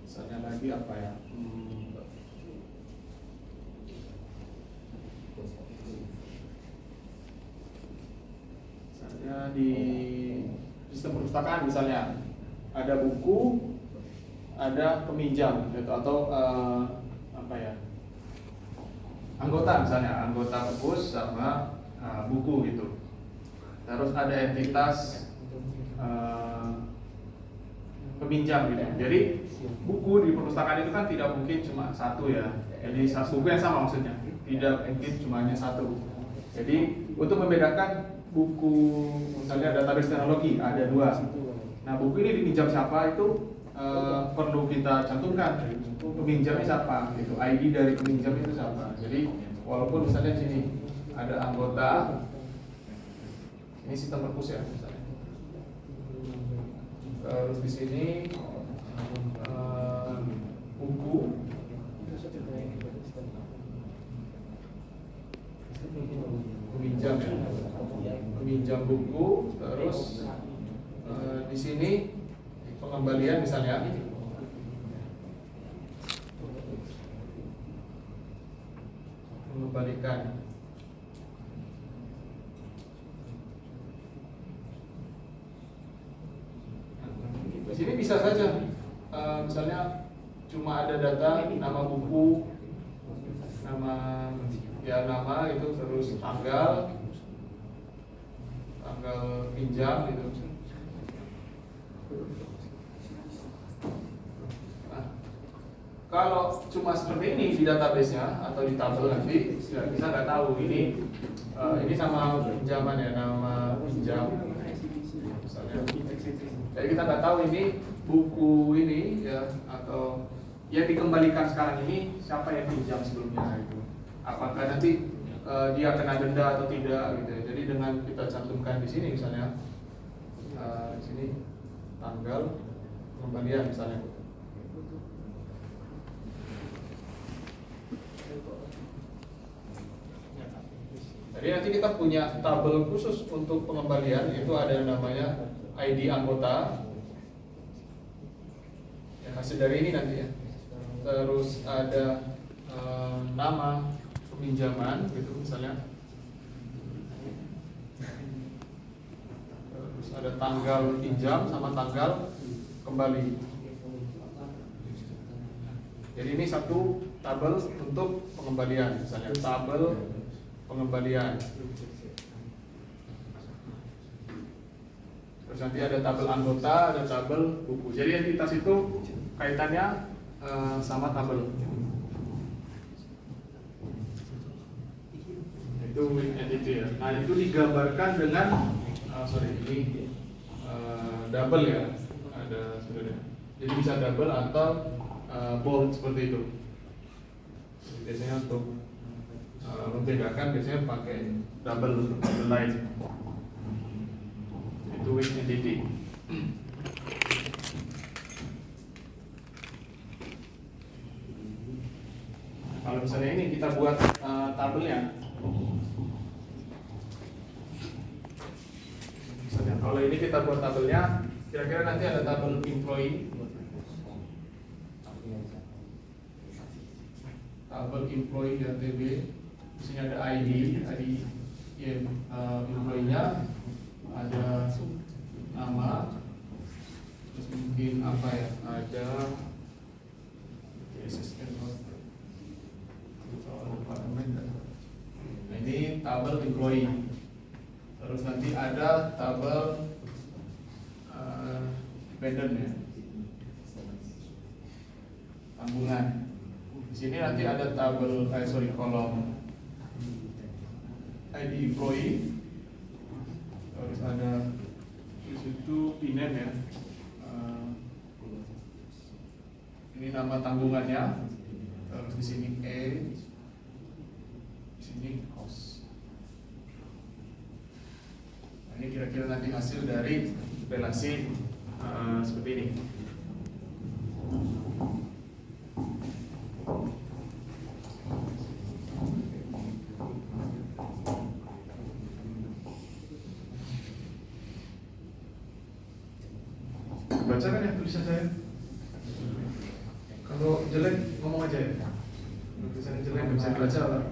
Misalnya lagi apa ya? Misalnya di sistem perpustakaan misalnya ada buku, ada peminjam gitu, atau apa ya, anggota misalnya, anggota perpus sama buku gitu. Terus ada entitas peminjam gitu. Jadi buku di perpustakaan itu kan tidak mungkin cuma satu ya. Jadi satu buku yang sama maksudnya, tidak mungkin cuma hanya satu. Jadi untuk membedakan buku misalnya database teknologi ada dua. Nah buku ini dipinjam siapa itu perlu kita cantumkan. Peminjamnya siapa? Gitu. ID dari peminjam itu siapa? Jadi walaupun misalnya di sini ada anggota, ini sistem perpus ya misalnya. Terus di sini buku, peminjam ya, peminjam buku. Terus di sini pengembalian misalnya, mengembalikan. Di sini bisa saja, misalnya cuma ada data nama buku, nama itu, terus tanggal pinjam gitu. Nah, kalau cuma seperti ini di database-nya atau di tabel nanti kita nggak tahu ini sama pinjaman ya, nama pinjam misalnya. Jadi kita nggak tahu ini buku ini ya, atau yang dikembalikan sekarang ini siapa yang pinjam sebelumnya itu. Apakah nanti dia kena denda atau tidak gitu. Jadi dengan kita cantumkan di sini misalnya di sini tanggal pengembalian misalnya. Jadi nanti kita punya tabel khusus untuk pengembalian, itu ada yang namanya ID anggota. Ya, hasil dari ini nanti ya. Terus ada nama peminjaman gitu misalnya. Terus ada tanggal pinjam sama tanggal kembali. Jadi ini satu tabel untuk pengembalian misalnya, tabel pengembalian. Terus nanti ada tabel anggota, ada tabel buku. Jadi entitas itu kaitannya sama tabel. Itu entity ya. Nah itu digambarkan dengan ini double ya. Ada sebenarnya. Jadi bisa double atau bold seperti itu. Jadi biasanya untuk membedakan biasanya pakai double line. Itu with entity. Kalau misalnya ini kita buat tabelnya. Misalnya kalau ini kita buat tabelnya, kira-kira nanti ada tabel employee. Tabel employee DTB. Di sini ada ID employee-nya, ada nama, terus mungkin apa ya, ada nah ini tabel employee. Terus nanti ada tabel dependent ya, tanggungan. Di sini nanti ada tabel kolom ID employee. Terus ada di situ PINEM ya. Ini nama tanggungannya. Terus di sini E, di sini cost. Nah, ini kira-kira nanti hasil dari relasi seperti ini. Baca kan ya tulisan saya? Kalau jelek ngomong aja ya. Tulisan jelek nggak bisa dibaca lah.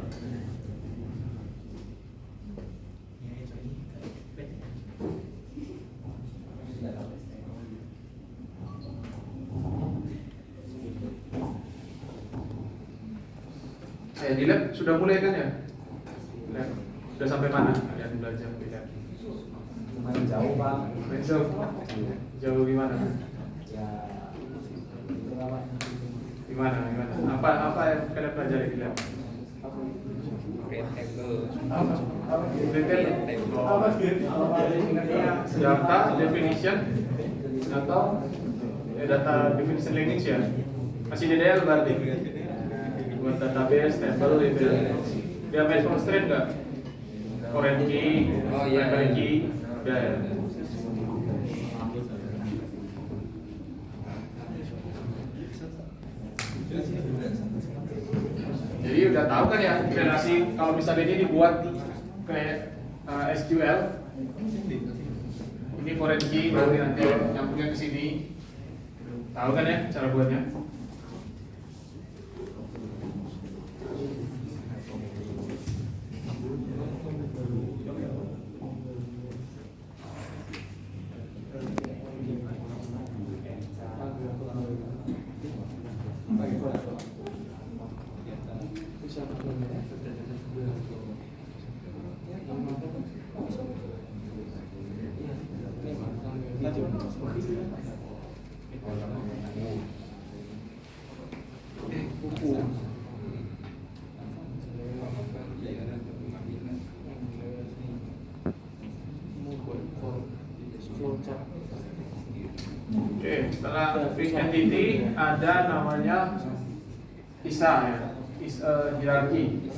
Di lab sudah mulai kan ya? Lab sudah sampai mana kalian belajar di lab? Lumayan jauh Pak. Jauh gimana? Ya, Gimana? Apa yang kalian pelajari di lab? Data definition atau data definition language ya, masih DDL berarti buat database table itu ya. Dia main constraint nggak? Foreign key, primary key, udah ya. Jadi udah tahu kan ya relasi kalau misalnya ini dibuat kayak SQL, ini foreign key berarti nanti nyambungnya ke sini, tahu kan ya cara buatnya? Oke, setelah fixed entity ada namanya ISA ya, is a hierarchy.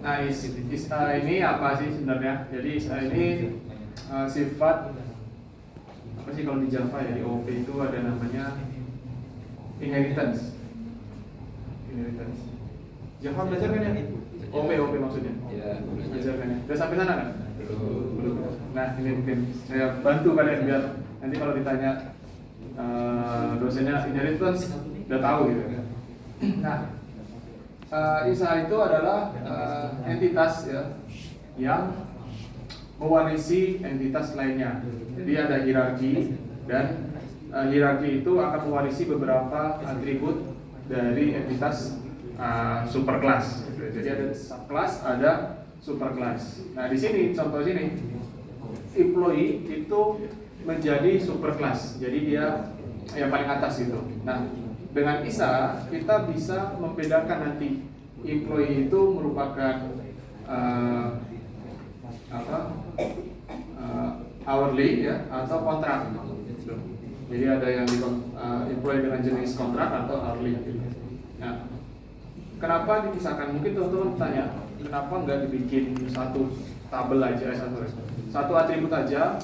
Nah, ISA ini apa sih sebenarnya? Jadi ISA ini sifat apa sih kalau di Java ya, di OP itu ada namanya inheritance. Java belajar kan ya? OP maksudnya? Iya, belajar kan ya? Udah sampai sana kan? Belum. Nah, ini mungkin saya bantu kalian biar nanti kalau ditanya dosennya inheritance udah tahu gitu. Nah, ISA itu adalah entitas ya yang mewarisi entitas lainnya. Jadi ada hierarki dan hierarki itu akan mewarisi beberapa atribut dari entitas superclass. Jadi ada subclass, ada superclass. Nah, di sini contoh sini employee itu menjadi superclass. Jadi dia yang paling atas gitu. Nah, dengan ISA kita bisa membedakan nanti employee itu merupakan hourly ya atau kontrak. Jadi ada yang employee dengan jenis kontrak atau hourly. Nah, kenapa dipisahkan? Mungkin teman-teman tanya, kenapa nggak dibikin satu tabel aja, satu atribut aja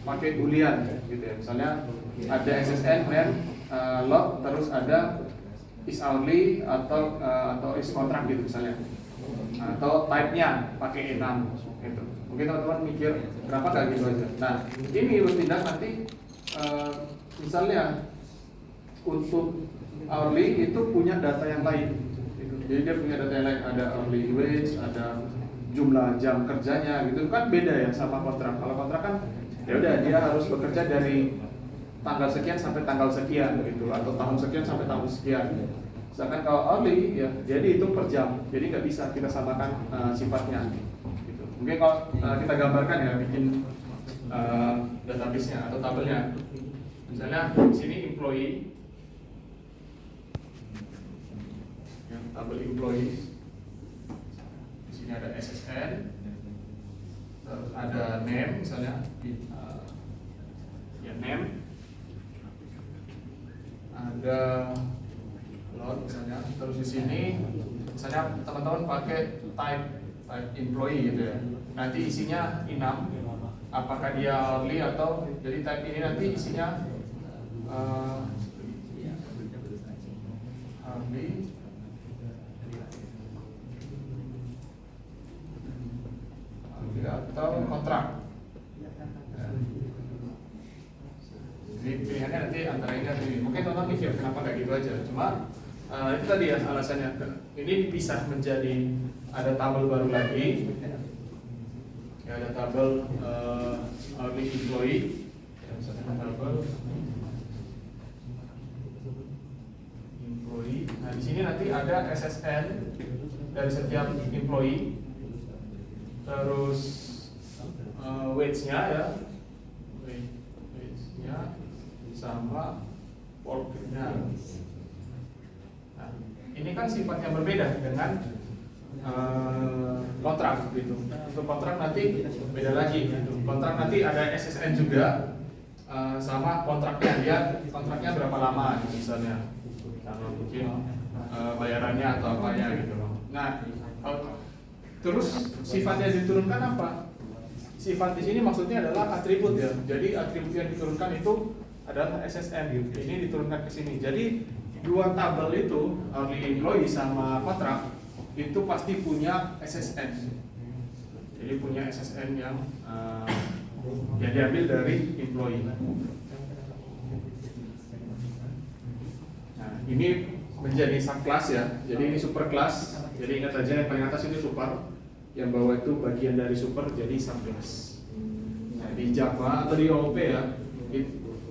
pakai boolean gitu ya. Misalnya ada SSN, name, log, terus ada is hourly atau is contract gitu misalnya. Atau type-nya pakai enum gitu. Mungkin teman-teman mikir kenapa nggak gitu aja. Nah, ini bertindak nanti misalnya untuk hourly itu punya data yang lain. Gitu. Jadi dia punya data yang lain, ada hourly wage, ada jumlah jam kerjanya gitu kan beda ya sama kontrak. Kalau kontrak kan ya udah dia harus bekerja dari tanggal sekian sampai tanggal sekian gitu atau tahun sekian sampai tahun sekian. Sedangkan kalau hourly ya jadi itu per jam. Jadi nggak bisa kita samakan sifatnya gitu. Mungkin kalau kita gambarkan ya bikin database-nya atau tabelnya. Misalnya di sini employee ya, tabel employee. Di sini ada SSN. Terus ada name misalnya ya name, ada load misalnya, terus di sini misalnya teman-teman pakai type employee gitu ya, nanti isinya enum, apakah dia hourly atau jadi type ini nanti isinya hourly atau kontrak. Jadi pilihannya nanti antara ini atau ini. Mungkin teman-teman mikir kenapa nggak gitu aja. Cuma itu tadi ya alasannya. Ini dipisah menjadi ada tabel baru lagi. Ya, ada tabel hourly employee. Tabel employee. Nah di sini nanti ada SSN dari setiap employee. Terus wage-nya ya, wage-nya sama work-nya. Nah, ini kan sifatnya berbeda dengan kontrak gitu. Untuk kontrak nanti beda lagi gitu. Kontrak nanti ada SSN juga sama kontraknya, dia kontraknya berapa lama misalnya, sama mungkin bayarannya atau apanya gitu. Nah, terus sifatnya diturunkan apa? Sifat di sini maksudnya adalah atribut ya. Jadi atribut yang diturunkan itu adalah SSN gitu. Ini diturunkan ke sini. Jadi dua tabel itu, hourly employee sama kontrak, itu pasti punya SSN. Jadi punya SSN yang diambil dari employee. Nah, ini menjadi subclass ya. Jadi ini superclass. Jadi ingat aja yang paling atas itu super, yang bawah itu bagian dari super, jadi subclass. Nah, di Java atau di OOP ya,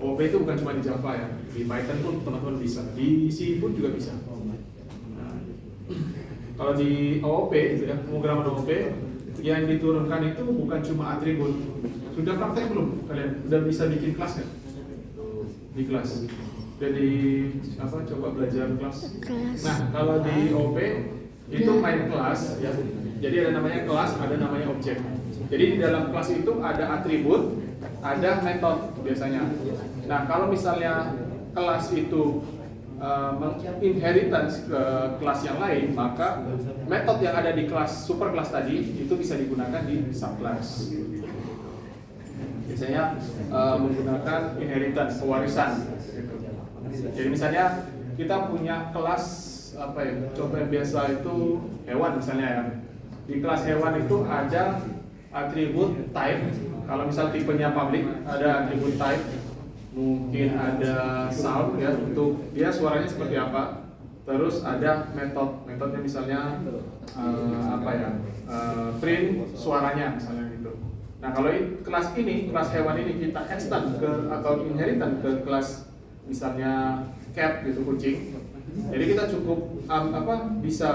OOP itu bukan cuma di Java ya, di Python pun teman-teman bisa, di C pun juga bisa. Nah, kalau di OOP, gitu ya, pemrograman OOP, yang diturunkan itu bukan cuma atribut. Sudah praktek belum kalian? Sudah bisa bikin kelas kan? Di kelas. Jadi apa? Coba belajar kelas. Nah, kalau di OOP itu main kelas ya. Jadi ada namanya kelas, ada namanya objek. Jadi di dalam kelas itu ada atribut, ada metode biasanya. Nah, kalau misalnya kelas itu menginheritance ke kelas yang lain, maka metode yang ada di kelas superclass tadi itu bisa digunakan di subclass. Biasanya menggunakan inheritance, pewarisan. Jadi misalnya kita punya kelas apa ya? Coba yang biasa itu hewan misalnya ya. Di kelas hewan itu ada atribut type. Kalau misal tipenya public, ada atribut type. Mungkin ada sound ya, untuk dia suaranya seperti apa. Terus ada metodenya misalnya apa ya? Print suaranya misalnya gitu. Nah, kalau kelas ini, kelas hewan ini kita extend ke atau inheritan ke kelas misalnya cat gitu, kucing. Jadi kita cukup bisa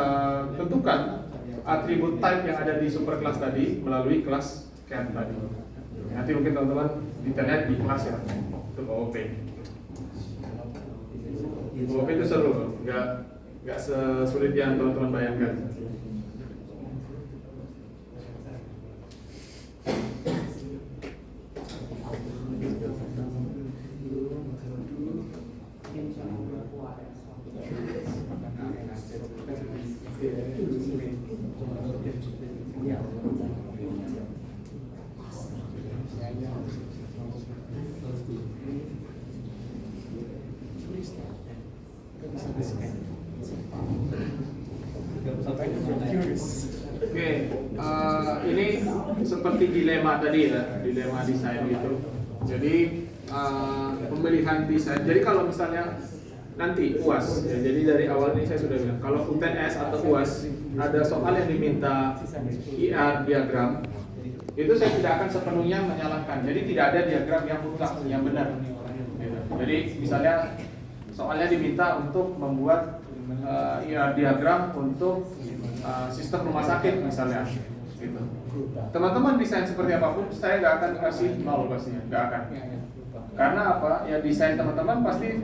tentukan atribut type yang ada di superclass tadi melalui kelas cat tadi. Nanti mungkin teman-teman detailnya di kelas ya untuk OOP. OOP itu seru, nggak sesulit yang teman-teman bayangkan. Oke, ini seperti dilema tadi ya, dilema desain gitu. Jadi pemilihan desain. Jadi kalau misalnya nanti UAS, ya, jadi dari awal ini saya sudah bilang, kalau UTS atau UAS ada soal yang diminta IR diagram, itu saya tidak akan sepenuhnya menyalahkan. Jadi tidak ada diagram yang mutlak, yang benar. Jadi misalnya soalnya diminta untuk membuat IR diagram untuk sistem rumah sakit misalnya, gitu. Teman-teman desain seperti apapun, saya nggak akan kasih 0 pastinya, nggak akan. Karena apa? Ya desain teman-teman pasti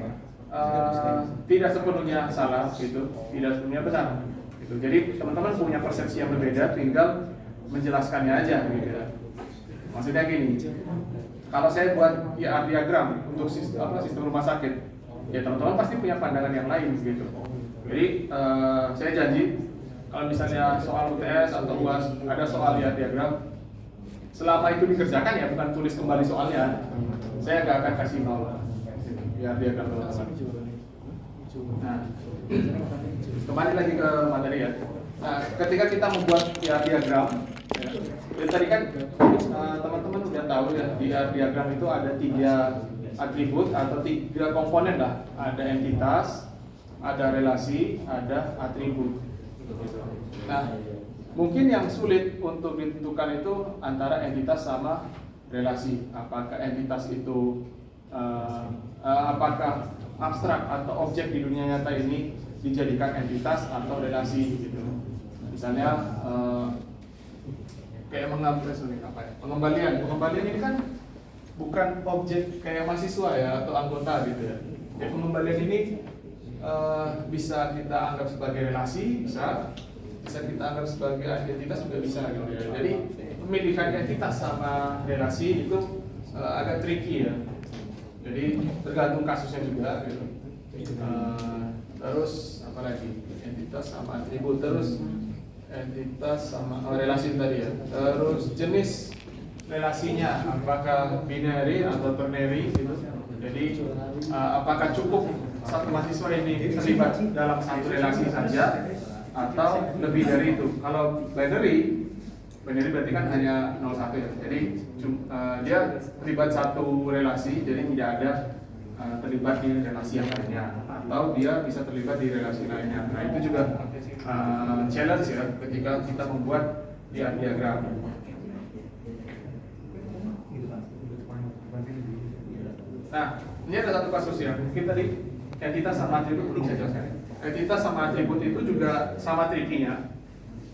tidak sepenuhnya salah, gitu, tidak sepenuhnya benar. Gitu. Jadi teman-teman punya persepsi yang berbeda, tinggal menjelaskannya aja, gitu. Maksudnya gini, kalau saya buat IR diagram untuk sistem rumah sakit, ya teman-teman pasti punya pandangan yang lain, gitu. Jadi saya janji kalau misalnya soal UTS atau UAS ada soal IR diagram, selama itu dikerjakan ya bukan tulis kembali soalnya, saya nggak akan kasih 0 IR diagram teman-teman. Nah, kembali lagi ke materi ya. Nah, ketika kita membuat IR diagram, ya, tadi kan teman-teman sudah tahu ya, di IR diagram itu ada 3 atribut atau 3 komponen lah. Ada entitas, ada relasi, ada atribut. Nah, mungkin yang sulit untuk ditentukan itu antara entitas sama relasi. Apakah entitas itu apakah abstrak atau objek di dunia nyata ini dijadikan entitas atau relasi gitu. Misalnya kayak pengembalian ini kan bukan objek kayak mahasiswa ya atau anggota gitu ya. Pengembalian ini bisa kita anggap sebagai relasi, bisa kita anggap sebagai identitas juga bisa gitu ya. Jadi pemilihan identitas sama relasi itu agak tricky ya. Jadi tergantung kasusnya juga gitu. Terus apa lagi? Entitas sama atribut, terus entitas sama relasi tadi ya. Terus jenis relasinya apakah binary atau ternary gitu. Jadi apakah cukup satu mahasiswa ini terlibat dalam satu relasi saja atau lebih dari itu? Kalau binary berarti kan hanya 0-1 ya. Jadi dia terlibat satu relasi, jadi tidak ada terlibat di relasi yang lainnya, atau dia bisa terlibat di relasi lainnya. Nah itu juga challenge ya ketika kita membuat diagram. Nah ini ada satu kasus ya, mungkin tadi entitas sama atribut belum saya jelaskan. Entitas sama atribut itu juga sama tricky-nya.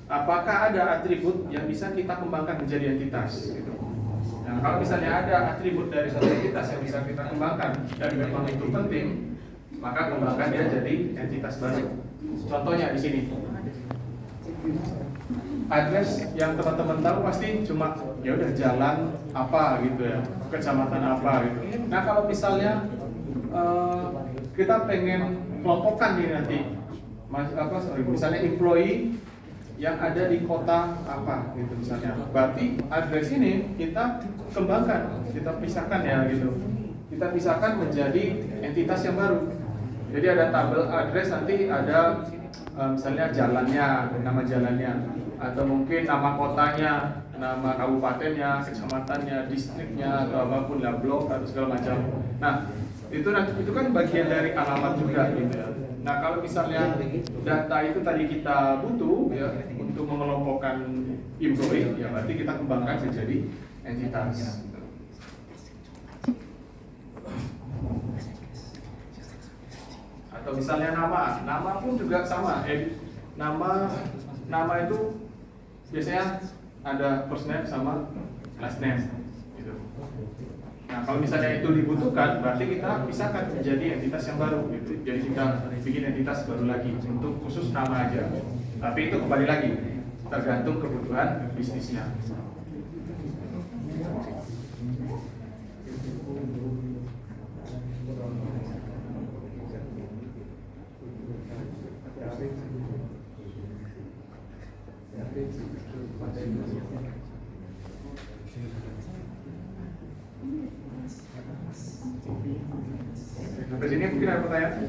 Apakah ada atribut yang bisa kita kembangkan menjadi entitas? Gitu. Nah, kalau misalnya ada atribut dari satu entitas yang bisa kita kembangkan dan memang itu penting, maka kembangkan dia jadi entitas baru. Contohnya di sini, address yang teman-teman tahu pasti cuma ya udah jalan apa gitu ya, kecamatan apa gitu. Nah kalau misalnya kita pengen kelompokkan nih nanti, misalnya employee yang ada di kota apa gitu misalnya, berarti address ini kita kembangkan, kita pisahkan ya gitu, kita pisahkan menjadi entitas yang baru. Jadi ada tabel address, nanti ada misalnya jalannya, nama jalannya, atau mungkin nama kotanya, nama kabupatennya, kecamatannya, distriknya, atau apapun lah, blok atau segala macam. Nah itu kan bagian dari alamat juga gitu ya. Nah kalau misalnya data itu tadi kita butuh ya untuk mengelompokkan employee, ya berarti kita kembangkan menjadi entitas. Atau misalnya nama pun juga sama. Nama itu biasanya ada first name sama last name. Gitu. Nah kalau misalnya itu dibutuhkan, berarti kita pisahkan menjadi entitas yang baru gitu. Jadi kita bikin entitas baru lagi untuk khusus nama aja. Tapi itu kembali lagi tergantung kebutuhan bisnisnya. Sampai sini mungkin ada pertanyaan?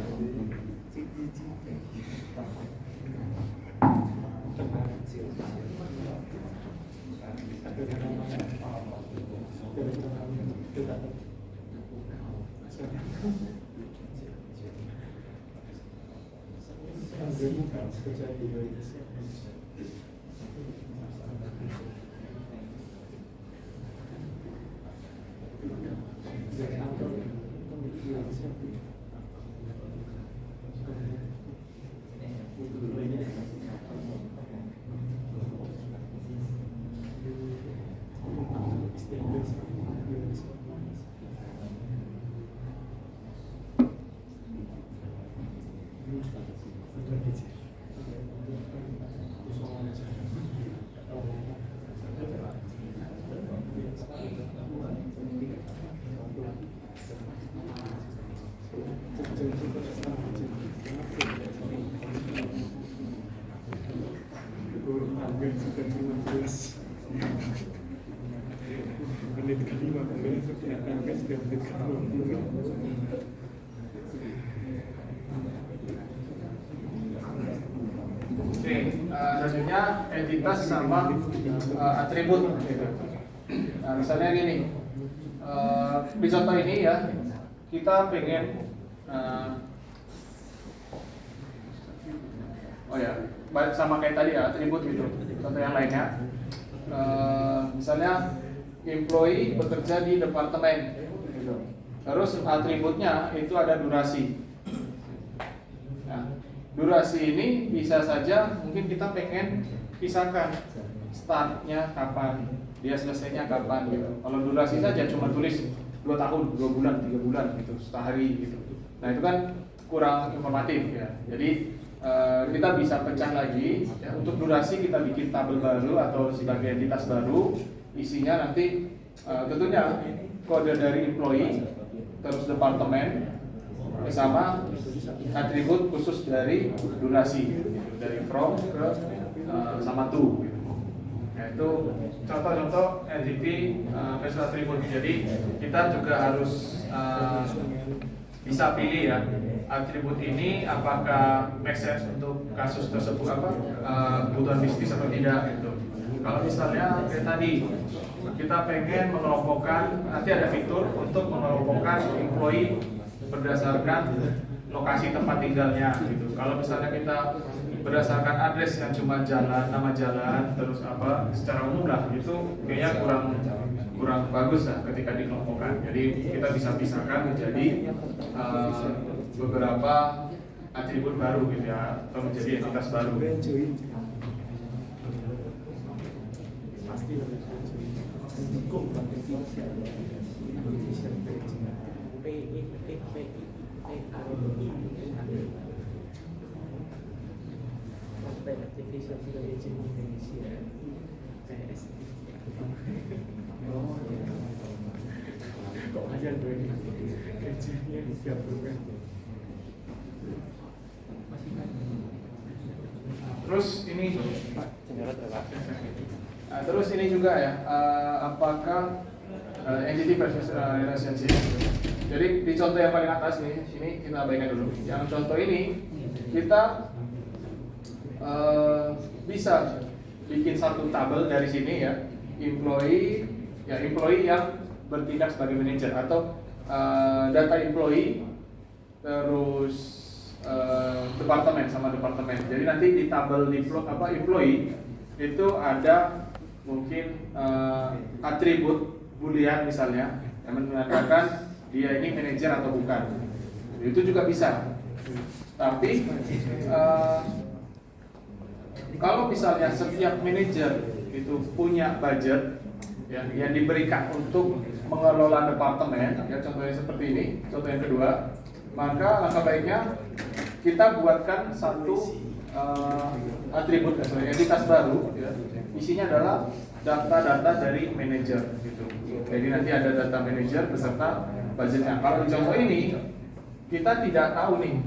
Menit kelima, menit Oke, selanjutnya entitas sama atribut gitu. Nah, misalnya gini, di contoh ini ya, kita pengen sama kayak tadi ya, atribut gitu. Contoh yang lainnya, misalnya employee bekerja di departemen gitu. Terus atributnya itu ada durasi. Nah, durasi ini bisa saja mungkin kita pengen pisahkan startnya kapan, dia selesainya kapan gitu. Kalau durasi saja cuma tulis 2 tahun, 2 bulan, 3 bulan gitu, setahari gitu. Nah itu kan kurang informatif ya. Jadi kita bisa pecah lagi ya. Untuk durasi kita bikin tabel baru atau sebagai entitas baru, isinya nanti tentunya kode dari employee, terus departemen, bersama atribut khusus dari durasi gitu. Dari from ke sama to gitu. Yaitu contoh-contoh entity versus atribut. Jadi kita juga harus bisa pilih ya, atribut ini apakah make sense untuk kasus tersebut, kebutuhan bisnis atau tidak gitu. Kalau misalnya kayak tadi kita pengen mengelompokkan, nanti ada fitur untuk mengelompokkan employee berdasarkan lokasi tempat tinggalnya gitu. Kalau misalnya kita berdasarkan address yang cuma jalan, nama jalan, terus secara umum lah, itu kayaknya kurang bagus lah ketika dikelompokkan. Jadi kita bisa pisahkan menjadi beberapa atribut baru gitu ya, atau menjadi entitas baru. Artificial Intelligence Indonesia PSI. Kok aja gue ini gajinya digabungkan. Terus ini terus ini juga ya, apakah entity versus relationship. Jadi di contoh yang paling atas nih, ini kita abaikan dulu. Yang contoh ini kita bisa bikin satu tabel dari sini ya, employee yang bertindak sebagai manajer, atau data employee terus departemen sama departemen. Jadi nanti di tabel employee itu ada mungkin atribut boolean misalnya yang menandakan dia ini manajer atau bukan. Itu juga bisa. Tapi kalau misalnya setiap manajer itu punya budget ya, yang diberikan untuk mengelola departemen, ya contohnya seperti ini, contoh yang kedua, maka langkah baiknya kita buatkan satu atribut, entitas baru, ya. Isinya adalah data-data dari manajer gitu. Jadi nanti ada data manajer beserta budgetnya. Kalau di contoh ini kita tidak tahu nih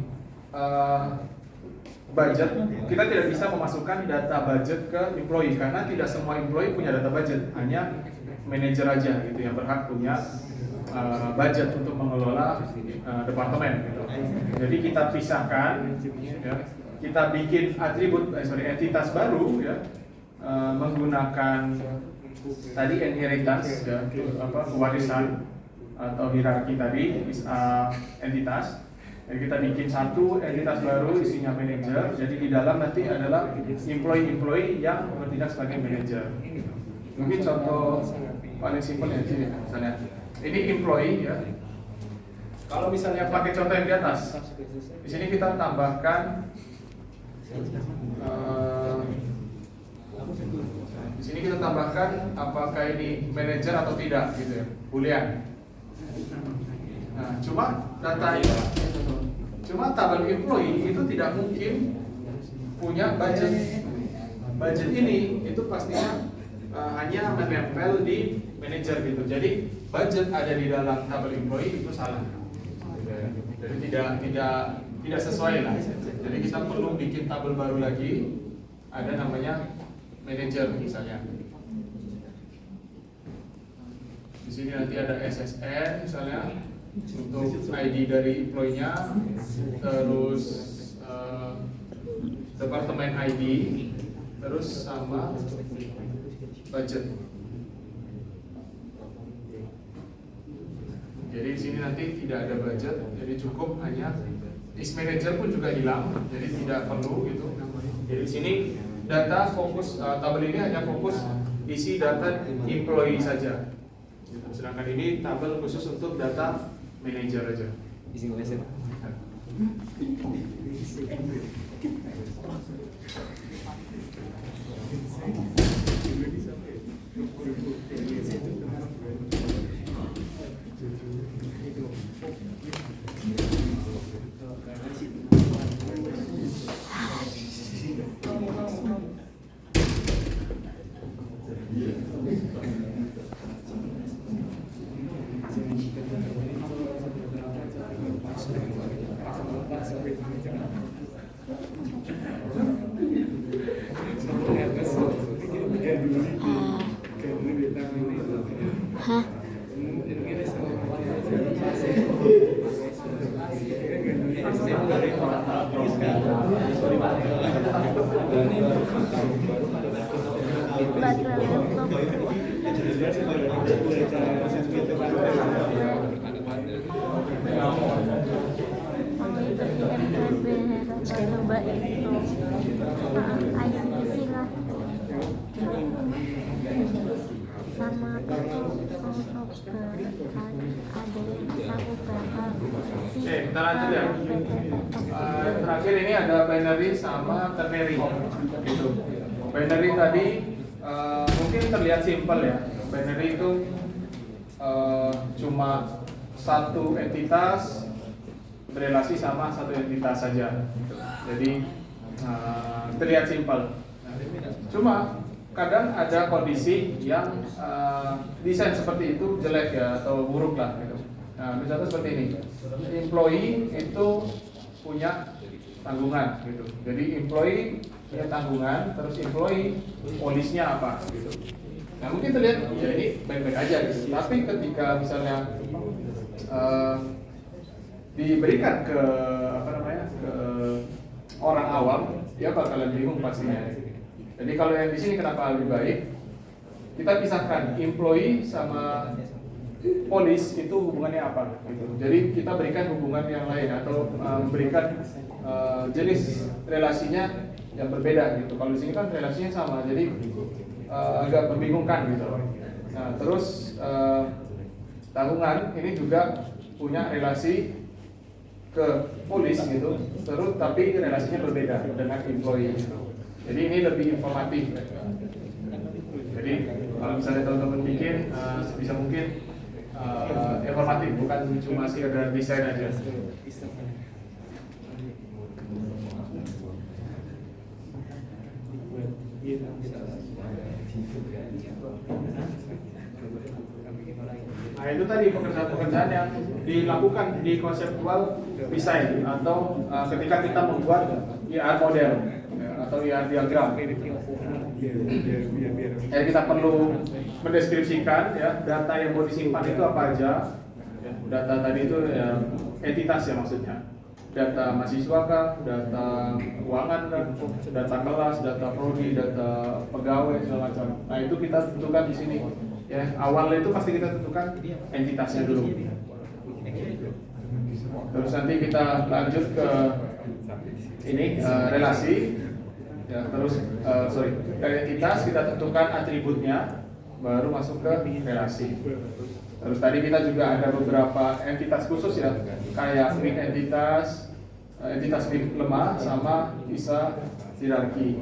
budget, kita tidak bisa memasukkan data budget ke employee karena tidak semua employee punya data budget, hanya manajer aja gitu yang berhak punya budget untuk mengelola departemen gitu. Jadi kita pisahkan ya, kita bikin atribut entitas baru ya, menggunakan tadi inheritance ya, warisan atau hierarki tadi entitas. Jadi kita bikin satu entitas baru isinya manajer. Jadi di dalam nanti adalah employee yang bertindak sebagai manajer. Mungkin contoh paling simpel ya sini, misalnya ini employee ya. Kalau misalnya pakai contoh yang di atas, di sini kita tambahkan di sini kita tambahkan apakah ini manajer atau tidak gitu ya, boolean. Nah, cuma tabel employee itu tidak mungkin punya budget. Budget ini itu pastinya hanya menempel di manajer gitu. Jadi budget ada di dalam tabel employee itu salah. Jadi tidak sesuai lah. Jadi kita perlu bikin tabel baru lagi. Ada namanya manajer misalnya. Di sini nanti ada SSN misalnya untuk ID dari employee-nya, terus departemen ID, terus sama budget. Jadi di sini nanti tidak ada budget, jadi cukup hanya is manager pun juga hilang, jadi tidak perlu gitu. Jadi di sini data fokus tabel ini hanya fokus isi data employee saja. Sedangkan ini tabel khusus untuk data manager aja. Izin leser. Hah? Baterai laptop. Kalau itu IMPB rata coba itu ICC lah sama itu untuk ada yang bisa UPH. Oke, kita lanjut ya. Terakhir ini ada binary sama ternary. Gitu. Binary tadi mungkin terlihat simpel ya. Binary itu cuma satu entitas berrelasi sama satu entitas saja. Jadi terlihat simpel. Cuma kadang ada kondisi yang desain seperti itu jelek ya atau buruk lah gitu. Nah, misalnya seperti ini. Employee itu punya tanggungan gitu. Jadi employee punya tanggungan, terus employee polisnya apa gitu. Nah, mungkin terlihat ya ini baik-baik aja gitu. Tapi ketika misalnya diberikan ke ke orang awam, dia bakalan bingung pastinya. Jadi kalau yang di sini kenapa lebih baik? Kita pisahkan employee sama polis itu hubungannya apa? Gitu. Jadi kita berikan hubungan yang lain atau memberikan jenis relasinya yang berbeda gitu. Kalau di sini kan relasinya sama, jadi agak membingungkan gitu. Nah, terus tanggungan ini juga punya relasi ke polis gitu, terus tapi relasinya berbeda dengan employee gitu. Jadi ini lebih informatif. Jadi kalau misalnya teman-teman bikin sebisa mungkin informatif, bukan cuma sekedar desain aja. Nah, itu tadi pekerjaan-pekerjaan yang dilakukan di konseptual design atau ketika kita membuat IR model atau IR diagram. Jadi kita perlu mendeskripsikan ya data yang mau disimpan itu apa aja. Data tadi itu ya, entitas ya maksudnya. Data mahasiswa kah, data keuangan kah, data kelas, data prodi, data pegawai segala macam. Nah, itu kita tentukan di sini. Ya, awalnya itu pasti kita tentukan entitasnya dulu. Terus nanti kita lanjut ke ini relasi. Ya, terus dari entitas kita tentukan atributnya, baru masuk ke relasi. Terus tadi kita juga ada beberapa entitas khusus ya, kayak weak entitas weak lemah, sama bisa hierarki.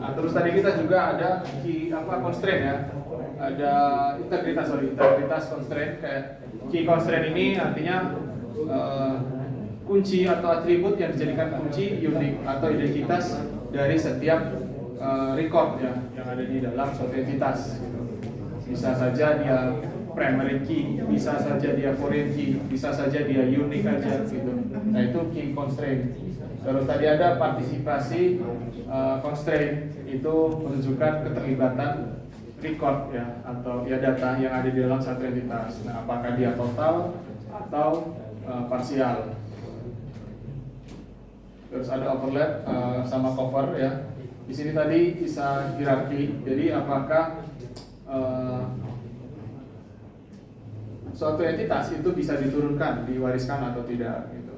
Nah, terus tadi kita juga ada constraint ya, ada integritas constraint. Kayak key constraint ini artinya kunci atau atribut yang dijadikan kunci unik atau identitas dari setiap record ya yang ada di dalam suatu entitas. Bisa saja dia primary key, bisa saja dia foreign key, bisa saja dia unique aja gitu. Nah, itu key constraint. Terus tadi ada partisipasi constraint, itu menunjukkan keterlibatan record ya atau ya data yang ada di dalam satu entitas. Nah, apakah dia total atau parsial. Terus ada overlap sama cover ya. Di sini tadi bisa hierarki. Jadi apakah suatu entitas itu bisa diturunkan, diwariskan atau tidak gitu.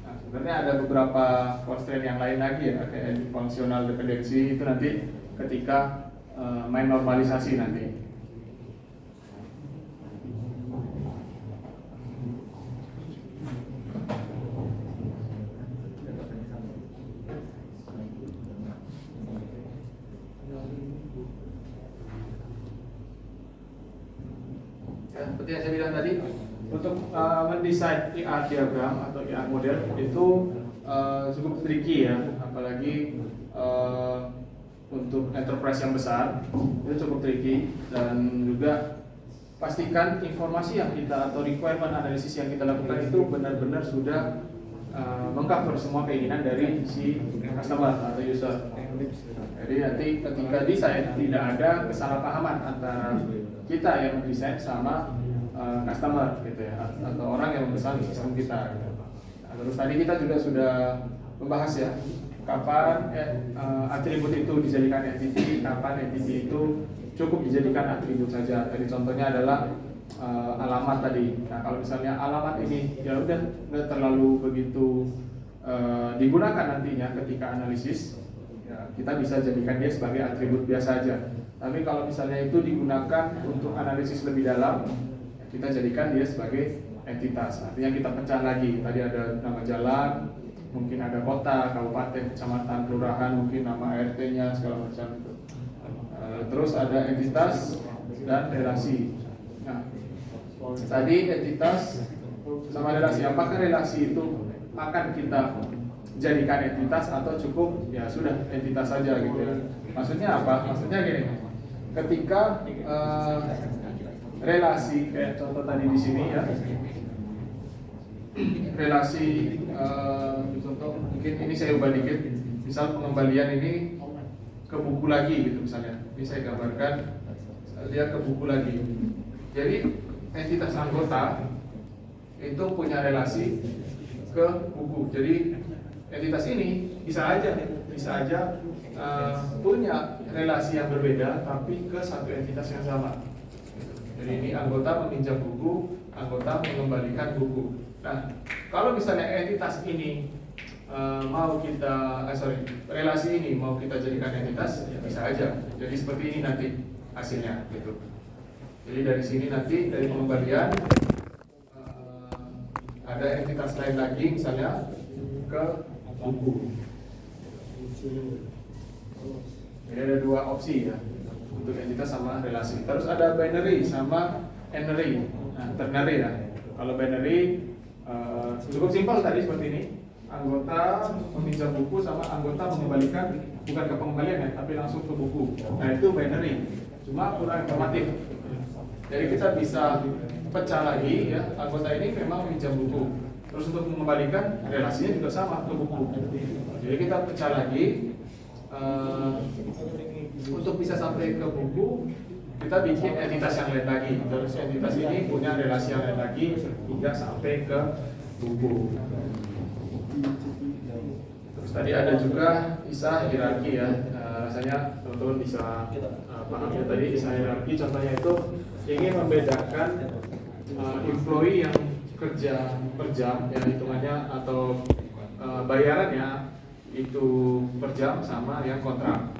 Nah, sebenarnya ada beberapa constraint yang lain lagi ya, kayak functional dependency itu nanti ketika main normalisasi nanti. Seperti yang saya bilang tadi, untuk mendesain IR diagram atau IR model itu cukup tricky ya, apalagi untuk enterprise yang besar itu cukup tricky, dan juga pastikan informasi yang kita atau requirement analisis yang kita lakukan itu benar-benar sudah mengcover semua keinginan dari si customer atau user. Jadi nanti ketika desain tidak ada kesalahpahaman antara kita yang mendesain sama customer gitu ya, atau orang yang memesan sistem kita. Gitu. Nah, terus tadi kita juga sudah membahas ya kapan atribut itu dijadikan entity, kapan entity itu cukup dijadikan atribut saja. Tadi contohnya adalah alamat tadi. Nah kalau misalnya alamat ini ya udah nggak terlalu begitu digunakan nantinya ketika analisis, ya, kita bisa jadikan dia sebagai atribut biasa aja. Tapi kalau misalnya itu digunakan untuk analisis lebih dalam, ya, kita jadikan dia sebagai entitas. Artinya kita pecah lagi. Tadi ada nama jalan, mungkin ada kota, kabupaten, kecamatan, kelurahan, mungkin nama RT-nya segala macam itu. Terus ada entitas dan relasi. Nah, tadi entitas sama relasi. Apakah relasi itu akan kita jadikan entitas atau cukup ya sudah entitas saja gitu ya? Maksudnya apa? Maksudnya gini. Ketika relasi kayak contoh tadi di sini ya. Relasi contoh mungkin ini saya ubah dikit. Misal pengembalian ini ke buku lagi gitu misalnya. Ini saya gambarkan dia ke buku lagi. Jadi entitas anggota itu punya relasi ke buku. Jadi entitas ini bisa aja punya relasi yang berbeda tapi ke satu entitas yang sama. Jadi ini anggota meminjam buku, anggota mengembalikan buku. Nah, kalau misalnya entitas ini relasi ini mau kita jadikan entitas, ya bisa aja. Jadi seperti ini nanti hasilnya gitu. Jadi dari sini nanti dari pengembalian ada entitas lain lagi misalnya ke buku. Jadi ada dua opsi ya untuk entitas sama relasi. Terus ada binary sama n-ary. Nah, ternary ya. Kalau binary cukup simpel tadi seperti ini. Anggota meminjam buku sama anggota mengembalikan bukan ke pengembalian ya, tapi langsung ke buku. Nah itu binary. Cuma kurang informatif. Jadi kita bisa pecah lagi ya, anggota ini memang meminjam buku. Terus untuk mengembalikan relasinya juga sama ke buku. Jadi kita pecah lagi untuk bisa sampai ke buku, kita bikin entitas yang lain lagi. Terus entitas ini punya relasi yang lain lagi hingga sampai ke buku. Terus tadi ada juga isah hierarki ya. Rasanya teman-teman bisa paham ya tadi isah hierarki. Contohnya itu ingin membedakan employee yang kerja per jam ya hitungannya atau bayarannya itu per jam sama yang kontrak.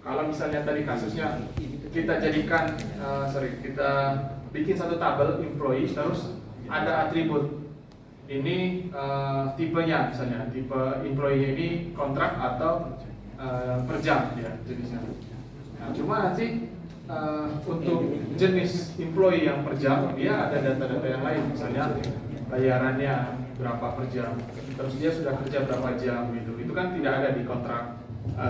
Kalau misalnya tadi kasusnya kita jadikan kita bikin satu tabel employee terus ada atribut ini tipenya misalnya tipe employee ini kontrak atau per jam ya jenisnya. Nah, cuma nanti untuk jenis employee yang per jam dia ada data-data yang lain misalnya bayarannya berapa per jam, terus dia sudah kerja berapa jam gitu. Itu kan tidak ada di kontrak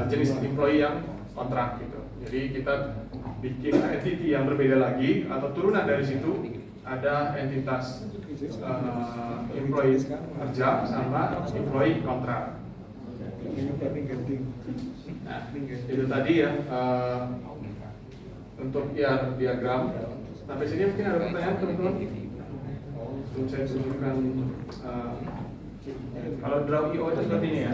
jenis employee yang kontrak gitu. Jadi kita bikin entity yang berbeda lagi atau turunan dari situ ada entitas employee per jam sama employee kontrak. Nah, itu tadi ya untuk diagram. Sampai sini mungkin ada pertanyaan teman-teman? Untuk saya tunjukkan kalau draw IO itu seperti ini ya.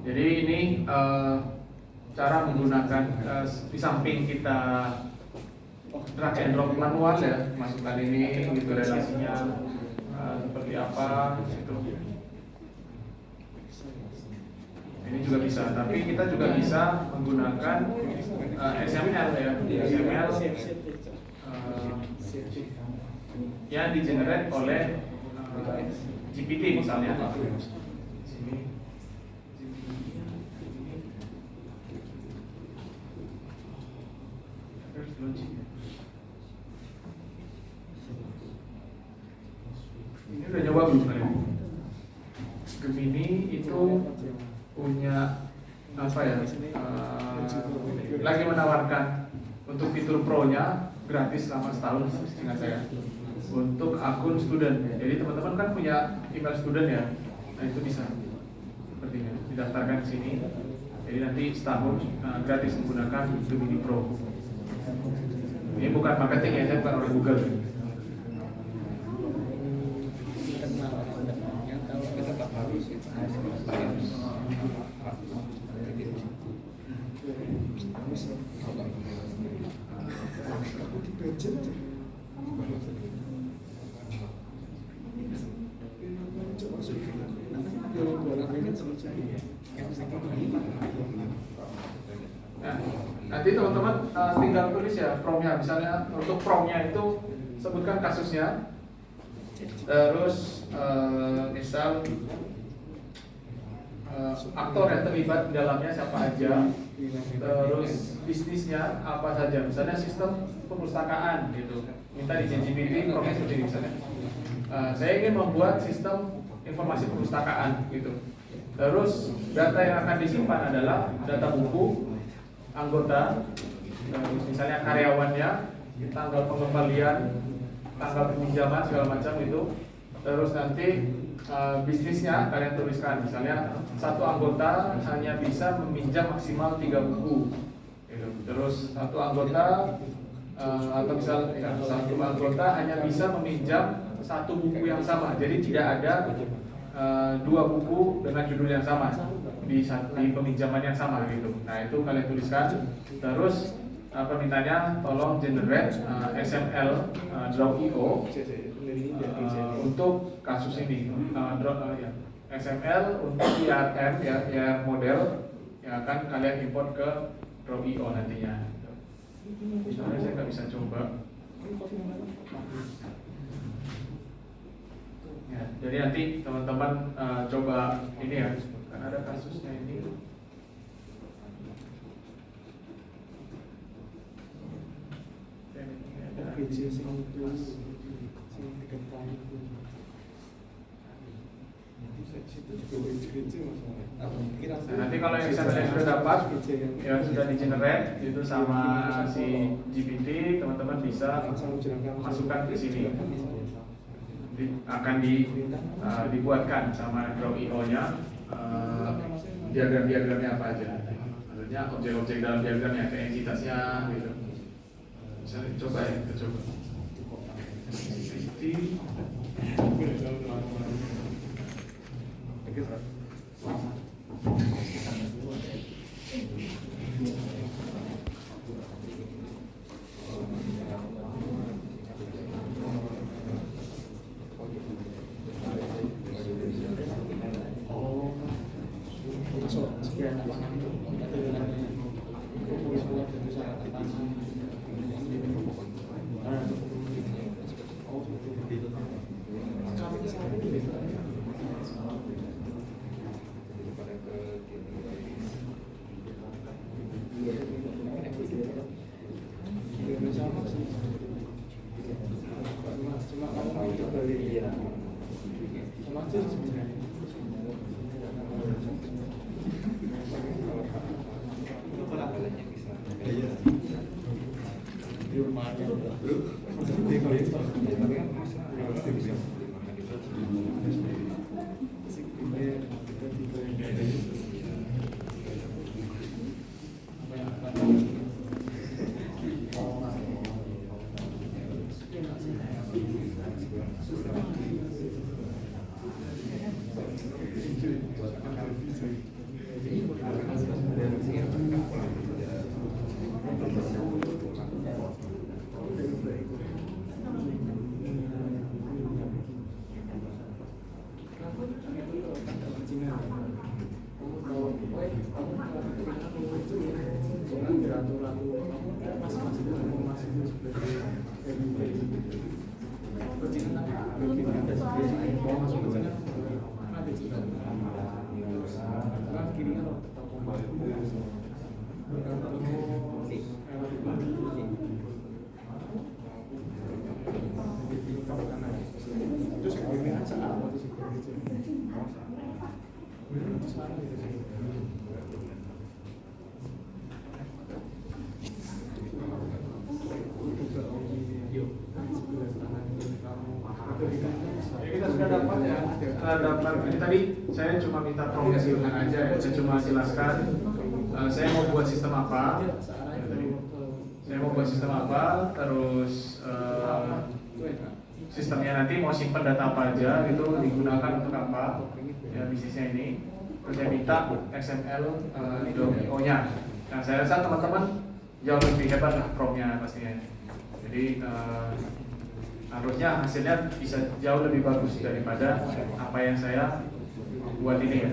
Jadi ini cara menggunakan di samping kita drag and drop manual ya, masukkan ini gitu relasinya seperti apa gitu. Ini juga bisa, tapi kita juga bisa menggunakan XML ya, XML yang di-generate oleh GPT misalnya. Ini udah nyoba belum kalian? Gemini itu punya apa ya? Lagi menawarkan untuk fitur Pro-nya gratis selama setahun, seingat saya. Untuk akun student. Jadi teman-teman kan punya email student ya. Nah itu bisa sepertinya didaftarkan di sini. Jadi nanti setahun gratis menggunakan Gemini Pro. Ini bukan marketing ya, saya bukan orang Google. Nah, nanti teman-teman tinggal tulis ya promnya, misalnya untuk promnya itu sebutkan kasusnya, terus misal aktor yang terlibat di dalamnya siapa aja, terus bisnisnya apa saja, misalnya sistem perpustakaan gitu, minta di ChatGPT promnya seperti ini misalnya. Saya ingin membuat sistem informasi perpustakaan gitu. Terus data yang akan disimpan adalah data buku, anggota, misalnya karyawannya, tanggal pengembalian, tanggal peminjaman segala macam itu. Terus nanti bisnisnya kalian tuliskan, misalnya satu anggota hanya bisa meminjam maksimal 3 buku. Gitu. Terus satu anggota atau misal satu anggota hanya bisa meminjam 1 buku yang sama, jadi tidak ada 2 buku dengan judul yang sama di peminjaman yang sama gitu. Nah itu kalian tuliskan. Terus permintaannya tolong generate XML draw.io untuk kasus ini. XML untuk IRM ya, IRM model yang akan kalian import ke draw.io nantinya. Soalnya saya nggak bisa coba. Ya, jadi nanti teman-teman coba ini ya, kan ada kasusnya ini. Nah, nanti kalau yang saya sudah dapat, yang sudah di-generate itu sama si GPT, teman-teman bisa masukkan ke sini. Akan dibuatkan sama draw.io-nya diagram-diagramnya apa aja. Maksudnya objek-objek dalam diagramnya, kayak entitasnya gitu. Misalnya coba ya, kita coba. Kita sudah dapat ya, dapat. Ini tadi saya cuma minta progresiunan aja ya, saya cuma jelaskan saya mau buat sistem apa. Saya mau buat sistem apa, terus sistemnya nanti mau simpan data apa aja, itu digunakan untuk apa ya bisnisnya ini. Terus saya minta XML IO-nya. Nah saya rasa teman-teman jauh lebih hebat lah promnya pastinya. Jadi harusnya hasilnya bisa jauh lebih bagus daripada apa yang saya buat ini ya.